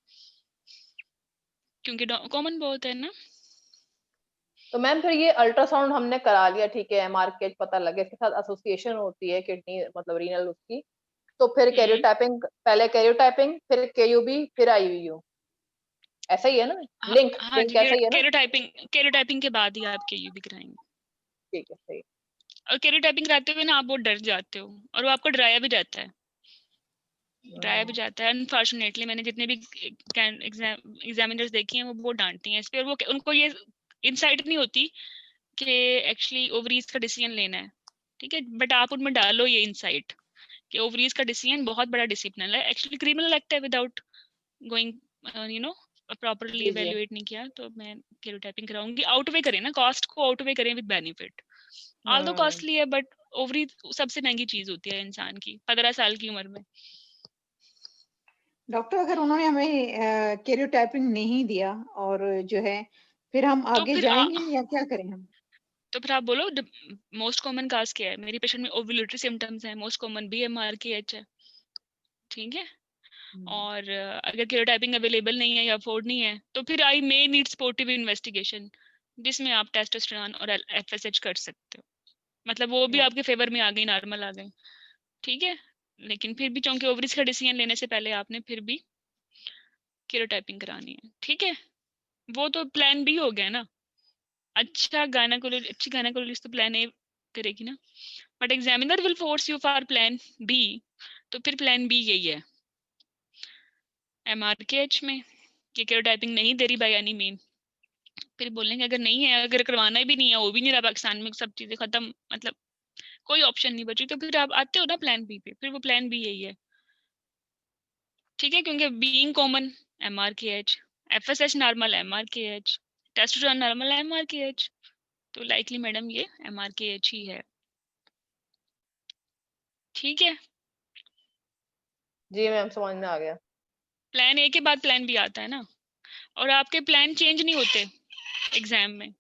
क्योंकि कॉमन बहुत है ना। तो मैम फिर ये अल्ट्रासाउंड हमने करा लिया, ठीक है, एमआरकेएच पता लगे, इसके साथ एसोसिएशन होती है किडनी मतलब रीनल उसकी, तो फिर कैरियोटाइपिंग, पहले कैरियोटाइपिंग फिर केयूबी फिर आईवीयू, ऐसा ही है ना? लिंक हाँ लिंक जी, ऐसा ही है ना? कैरियोटाइपिंग के बाद ही आप केयूबी कराएंगे। ठीक है, सही। और कैरियोटाइपिंग कराते हुए ना आप बहुत डर जाते हो, और वो आपको डराया भी जाता है, अनफॉर्चुनेटली। मैंने जितने भी एग्जामिनर्स देखे हैं वो बहुत डांटती हैं इस पे, और वो उनको ये इंसाइट नहीं होती कि एक्चुअली ओवरीज का डिसीजन लेना है, ठीक है। बट आप उनमें डालो ये इंसाइट कि ओवरीज का डिसीजन बहुत बड़ा डिसिप्लिन है, एक्चुअली क्रिमिनल एक्ट है without going you know properly जी, जी। इवैल्यूएट नहीं किया। तो मैं कैरियोटाइपिंग कराऊंगी, आउटवे करें ना, कॉस्ट को आउटवे करें विद बेनिफिट। ऑल्दो कॉस्टली है, बट ओवरी सबसे महंगी चीज होती है इंसान की 15 साल की उम्र में। डॉक्टर अगर उन्होंने हमें कैरियोटाइपिंग नहीं दिया और जो है फिर हम तो आगे फिर जाएंगे या क्या करें हम? तो फिर आप बोलो मोस्ट कॉमन काज क्या है? मेरी पेशेंट में ओव्यूलेटरी सिम्टम्स हैं, मोस्ट कॉमन बीएमआरकेएच है, ठीक है। और अगर कैरियोटाइपिंग अवेलेबल नहीं है या अफोर्ड नहीं है, तो फिर आई मे नीड सपोर्टिव इन्वेस्टिगेशन, जिसमें आप टेस्टोस्टेरोन और एफएसएच कर सकते हो। मतलब वो भी आपके फेवर में आ गई, नॉर्मल आ गई, ठीक है। लेकिन फिर भी चूंकि ओवरीज का डिसीजन लेने से पहले आपने फिर भी कैरियोटाइपिंग करानी है, ठीक है। वो तो प्लान बी हो गया ना। अच्छी गायनेकोलॉजिस्ट तो प्लान ए करेगी ना, but examiner will force you for plan B. तो फिर प्लान बी यही है एमआरकेएच में कि कैरियोटाइपिंग नहीं दे रही बाय एनी मीन। फिर बोलेंगे अगर नहीं है, अगर करवाना भी नहीं है, वो भी नहीं रहा पाकिस्तान में, सब चीजें खत्म, मतलब कोई ऑप्शन नहीं बची, तो फिर आप आते हो ना प्लान बी पे। फिर वो प्लान बी यही है, ठीक है। क्योंकि being common MRKH, FSH normal MRKH, testosterone normal MRKH, तो लाइकली मैडम ये एमआरकेएच ही है, ठीक है। जी मैम, समझ में आ गया। प्लान ए के बाद प्लान बी आता है ना, और आपके प्लान चेंज नहीं होते एग्जाम में,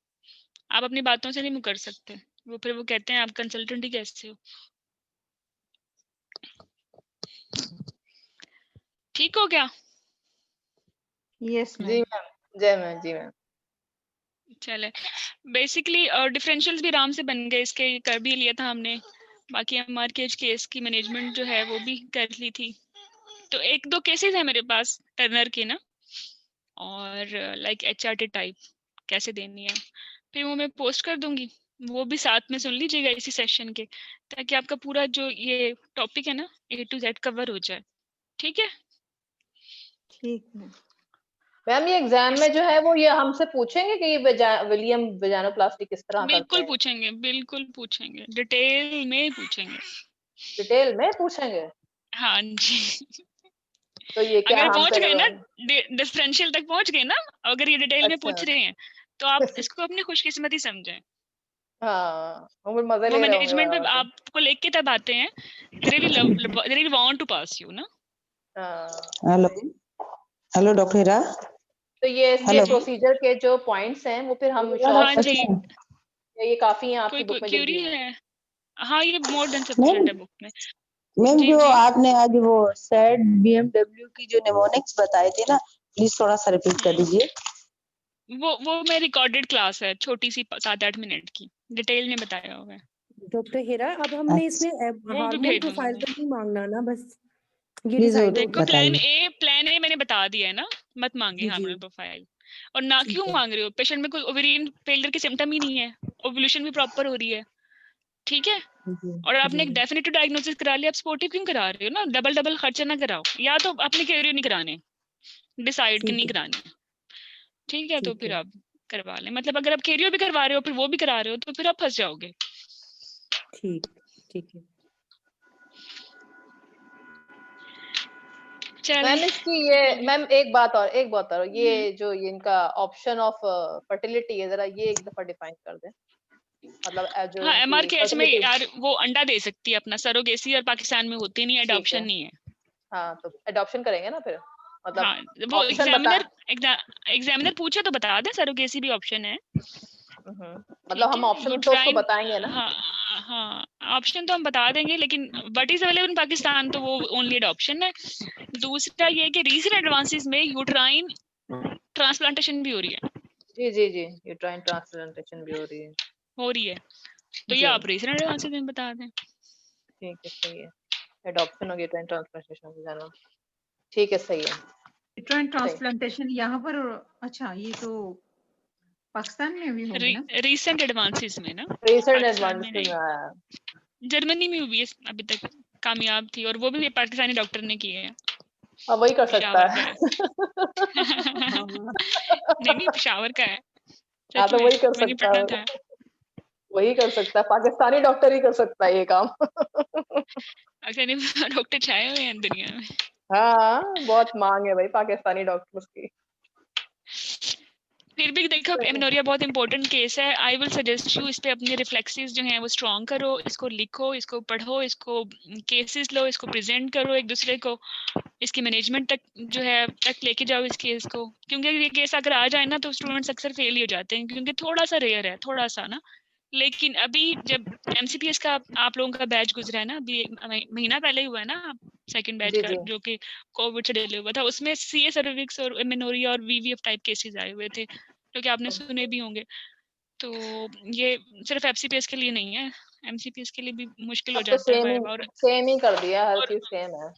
आप अपनी बातों से नहीं मुकर सकते। वो फिर वो कहते हैं आप कंसल्टेंट ही कैसे हो। ठीक हो गया? यस जी मैम। मैम, जय मैम, जी मैम। चले, बेसिकली डिफरेंशियल्स भी आराम से बन गए, इसके कर भी लिया था हमने। बाकी एमआरकेएच केस की मैनेजमेंट जो है वो भी कर ली थी। तो एक दो केसेस है मेरे पास टर्नर के ना, और लाइक एचआरटी टाइप कैसे देनी है, फिर वो मैं पोस्ट कर दूंगी, वो भी साथ में सुन लीजिएगा इसी सेशन के, ताकि आपका पूरा जो ये टॉपिक है ना A to Z कवर हो जाए, ठीक है। ठीक है मैम ये एग्जाम में जो है वो ये हमसे पूछेंगे कि ये विलियम वेजानोप्लास्टी किस तरह करते हैं? बिल्कुल पूछेंगे, डिटेल में पूछेंगे। डिटेल में पूछेंगे? हाँ जी। तो ये क्या अगर हम पहुंच फिर? गए ना, डिफरेंशियल तक पहुंच गए ना, अगर ये डिटेल में अच्छा। पूछ रहे हैं, तो आप इसको अपनी खुशकिस्मती समझें। हाँ, हम फिर मजे वो ले रहे होंगे मैनेजमेंट में बराबर से। आपको लेके के तब आते हैं, they really want to pass you ना। हाँ। हेलो हेलो डॉक्टर हीरा। तो ये इसके हेलो। प्रोसीजर के जो पॉइंट्स हैं वो फिर हम हाँ शॉर्ट जी, ये काफी है आपकी कोई बुक में क्यूरी जल्दी? है? हाँ, ये मोर देन मैम सफिशिएंट है बुक में। मैम जी जो जी, आपने आज वो सेड बीएमडब्ल्यू की जो निमोनिक्स बताए थे ना, प्लीज थोड़ा सा रिपीट कर दीजिए। वो मैं रिकॉर्डेड क्लास है, छोटी सी 7-8 मिनट की, डिटेल में बताया हुआ है। डॉक्टर हीरा, अब हमने इसमें वो भी हार्मोन भेज दूंगी प्रोफाइल मैं। तक नहीं मांगना ना, बस ये प्लीज डिसाइड हो देखो बताइए। प्लान ए मैंने बता दिया है ना, मत मांगे जी जी हार्मोनल प्रोफाइल। और ना ठीक क्यों है। मांग रहे हो? पेशेंट में कोई ओवेरियन फेलियर के सिम्टम ही नहीं है, ओव्यूलेशन भी प्रॉपर हो रही है, ठीक है। जी और आपने एक जी डेफिनेटिव डायग्नोसिस करा लिया, आप स्पोर्टिव क्यों करा रहे हो ना, डबल डबल खर्चा ना कराओ, या तो आपने कैरियर नहीं कराने, डिसाइड कि ठीक नहीं है कराने, ठीक है, तो ठीक फिर है आप करवा लें। मतलब अगर आप कैरियर भी करवा रहे हो फिर वो भी करा रहे हो तो फिर आप फंस जाओगे। ठीक ठीक है। मैम चलिए इसकी ये हो गया। मैम एक बात और ये जो ये इनका ऑप्शन ऑफ फर्टिलिटी है, जरा ये एक दफा डिफाइन कर दें। मतलब जो हाँ, इनकी MRKH में फर्टिलिटी। यार वो अंडा दे सकती है अपना, सरोगेसी और पाकिस्तान में होती नहीं है, ठीक अडॉप्शन है, नहीं है। हाँ तो अडॉप्शन करेंगे ना फिर, मतलब हाँ, वो ऑप्शन बता। एग्जामिनर पूछे तो बता दे, सरोगेसी भी ऑप्शन है, मतलब ठीक हम है। ऑप्शन तो उसको यूट्राइन, बताएंगे ना। हाँ हाँ, ऑप्शन तो हम बता देंगे, लेकिन what is available in Pakistan तो वो ओनली अडॉप्शन है। दूसरा ये है कि रीसेंट एडवांसेस में यूट्राइन ट्रांसप्लांटेशन भी हो रही है, जी जी जी, यूट्राइन ट्रांसप्लांटेशन भी हो रही है, तो ये जी। आप रीसेंट एडवांसेस में बता दें। ठीक है, सही है। एडॉप्शन और यूट्राइन ट्रांसप्लांटेशन भी जाना, ठीक है, सही है। यूट्राइन सही, ट्रांसप्लांटेशन यहाँ पर, अच्छा ये तो पाकिस्तान में भी होंगे ना? रीसेंट एडवांसेस में ना, रिसेंट पाकिस्तान में एडवांसेस में नहीं, आया। जर्मनी में हुई है अभी तक, कामयाब थी, और वो भी पाकिस्तानी डॉक्टर ने की है, अब वही कर सकता पेशावर का है। है। नहीं नहीं, पेशावर का है, हाँ सच तो में, वही कर मैंने सकता पढ़ा है, था। वही कर सकता है, पाकिस्तानी डॉक्टर ही कर सकता है ये काम। पाकिस्तानी डॉक्टर छाए हुए हैं दुनिया में। हाँ, बहुत मांग है भाई पाकिस्तानी डॉक्टर्स की। फिर भी देखो, एमेनोरिया बहुत इंपॉर्टेंट केस है, आई विल सजेस्ट यू इस पे अपने रिफ्लेक्सेस जो हैं वो स्ट्रॉन्ग करो, इसको लिखो, इसको पढ़ो, इसको केसेस लो, इसको प्रेजेंट करो एक दूसरे को, इसकी मैनेजमेंट तक जो है तक लेके जाओ इस केस को, क्योंकि ये केस अगर आ जाए ना तो स्टूडेंट्स अक्सर फेल ही हो जाते हैं, क्योंकि थोड़ा सा रेयर है, थोड़ा सा ना। लेकिन अभी जब MCPS का आप लोगों का बैच गुजरा है ना, अभी महीना पहले हुआ है ना सेकंड बैच जी का, जी जो कि कोविड से डिले हुआ था, उसमें CA सर्विक्स और एमेनोरिया और VVF टाइप केसेस आए हुए थे, जो कि आपने सुने भी होंगे। तो ये सिर्फ FCPS के लिए नहीं है, MCPS के लिए भी मुश्किल हो अब तो जाता है वाइवा। और सेम ही कर दिया, हर और चीज सेम है।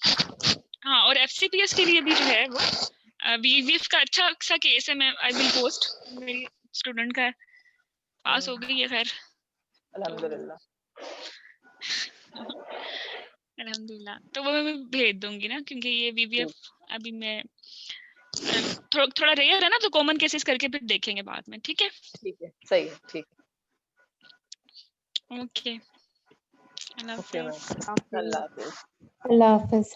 हाँ, और FCPS के लिए भी जो है वो VVF का अच्छा सा केस है, मैं आई विल पोस्ट, मेरी स्टूडेंट का है, पास हो गई है खैर, तो अल्हम्दुलिल्लाह। अल्हम्दुलिल्लाह, तो वो मैं भेज दूंगी ना, क्योंकि ये VVF अभी मैं थोड़ा रेयर है ना, तो कॉमन केसेस करके फिर देखेंगे बाद में, ठीक है। ठीक है, सही है, ठीक ओके, अल्लाह है। ओके मैम, हाफिज। अल्लाह हाफिज। अल्लाह हाफिज।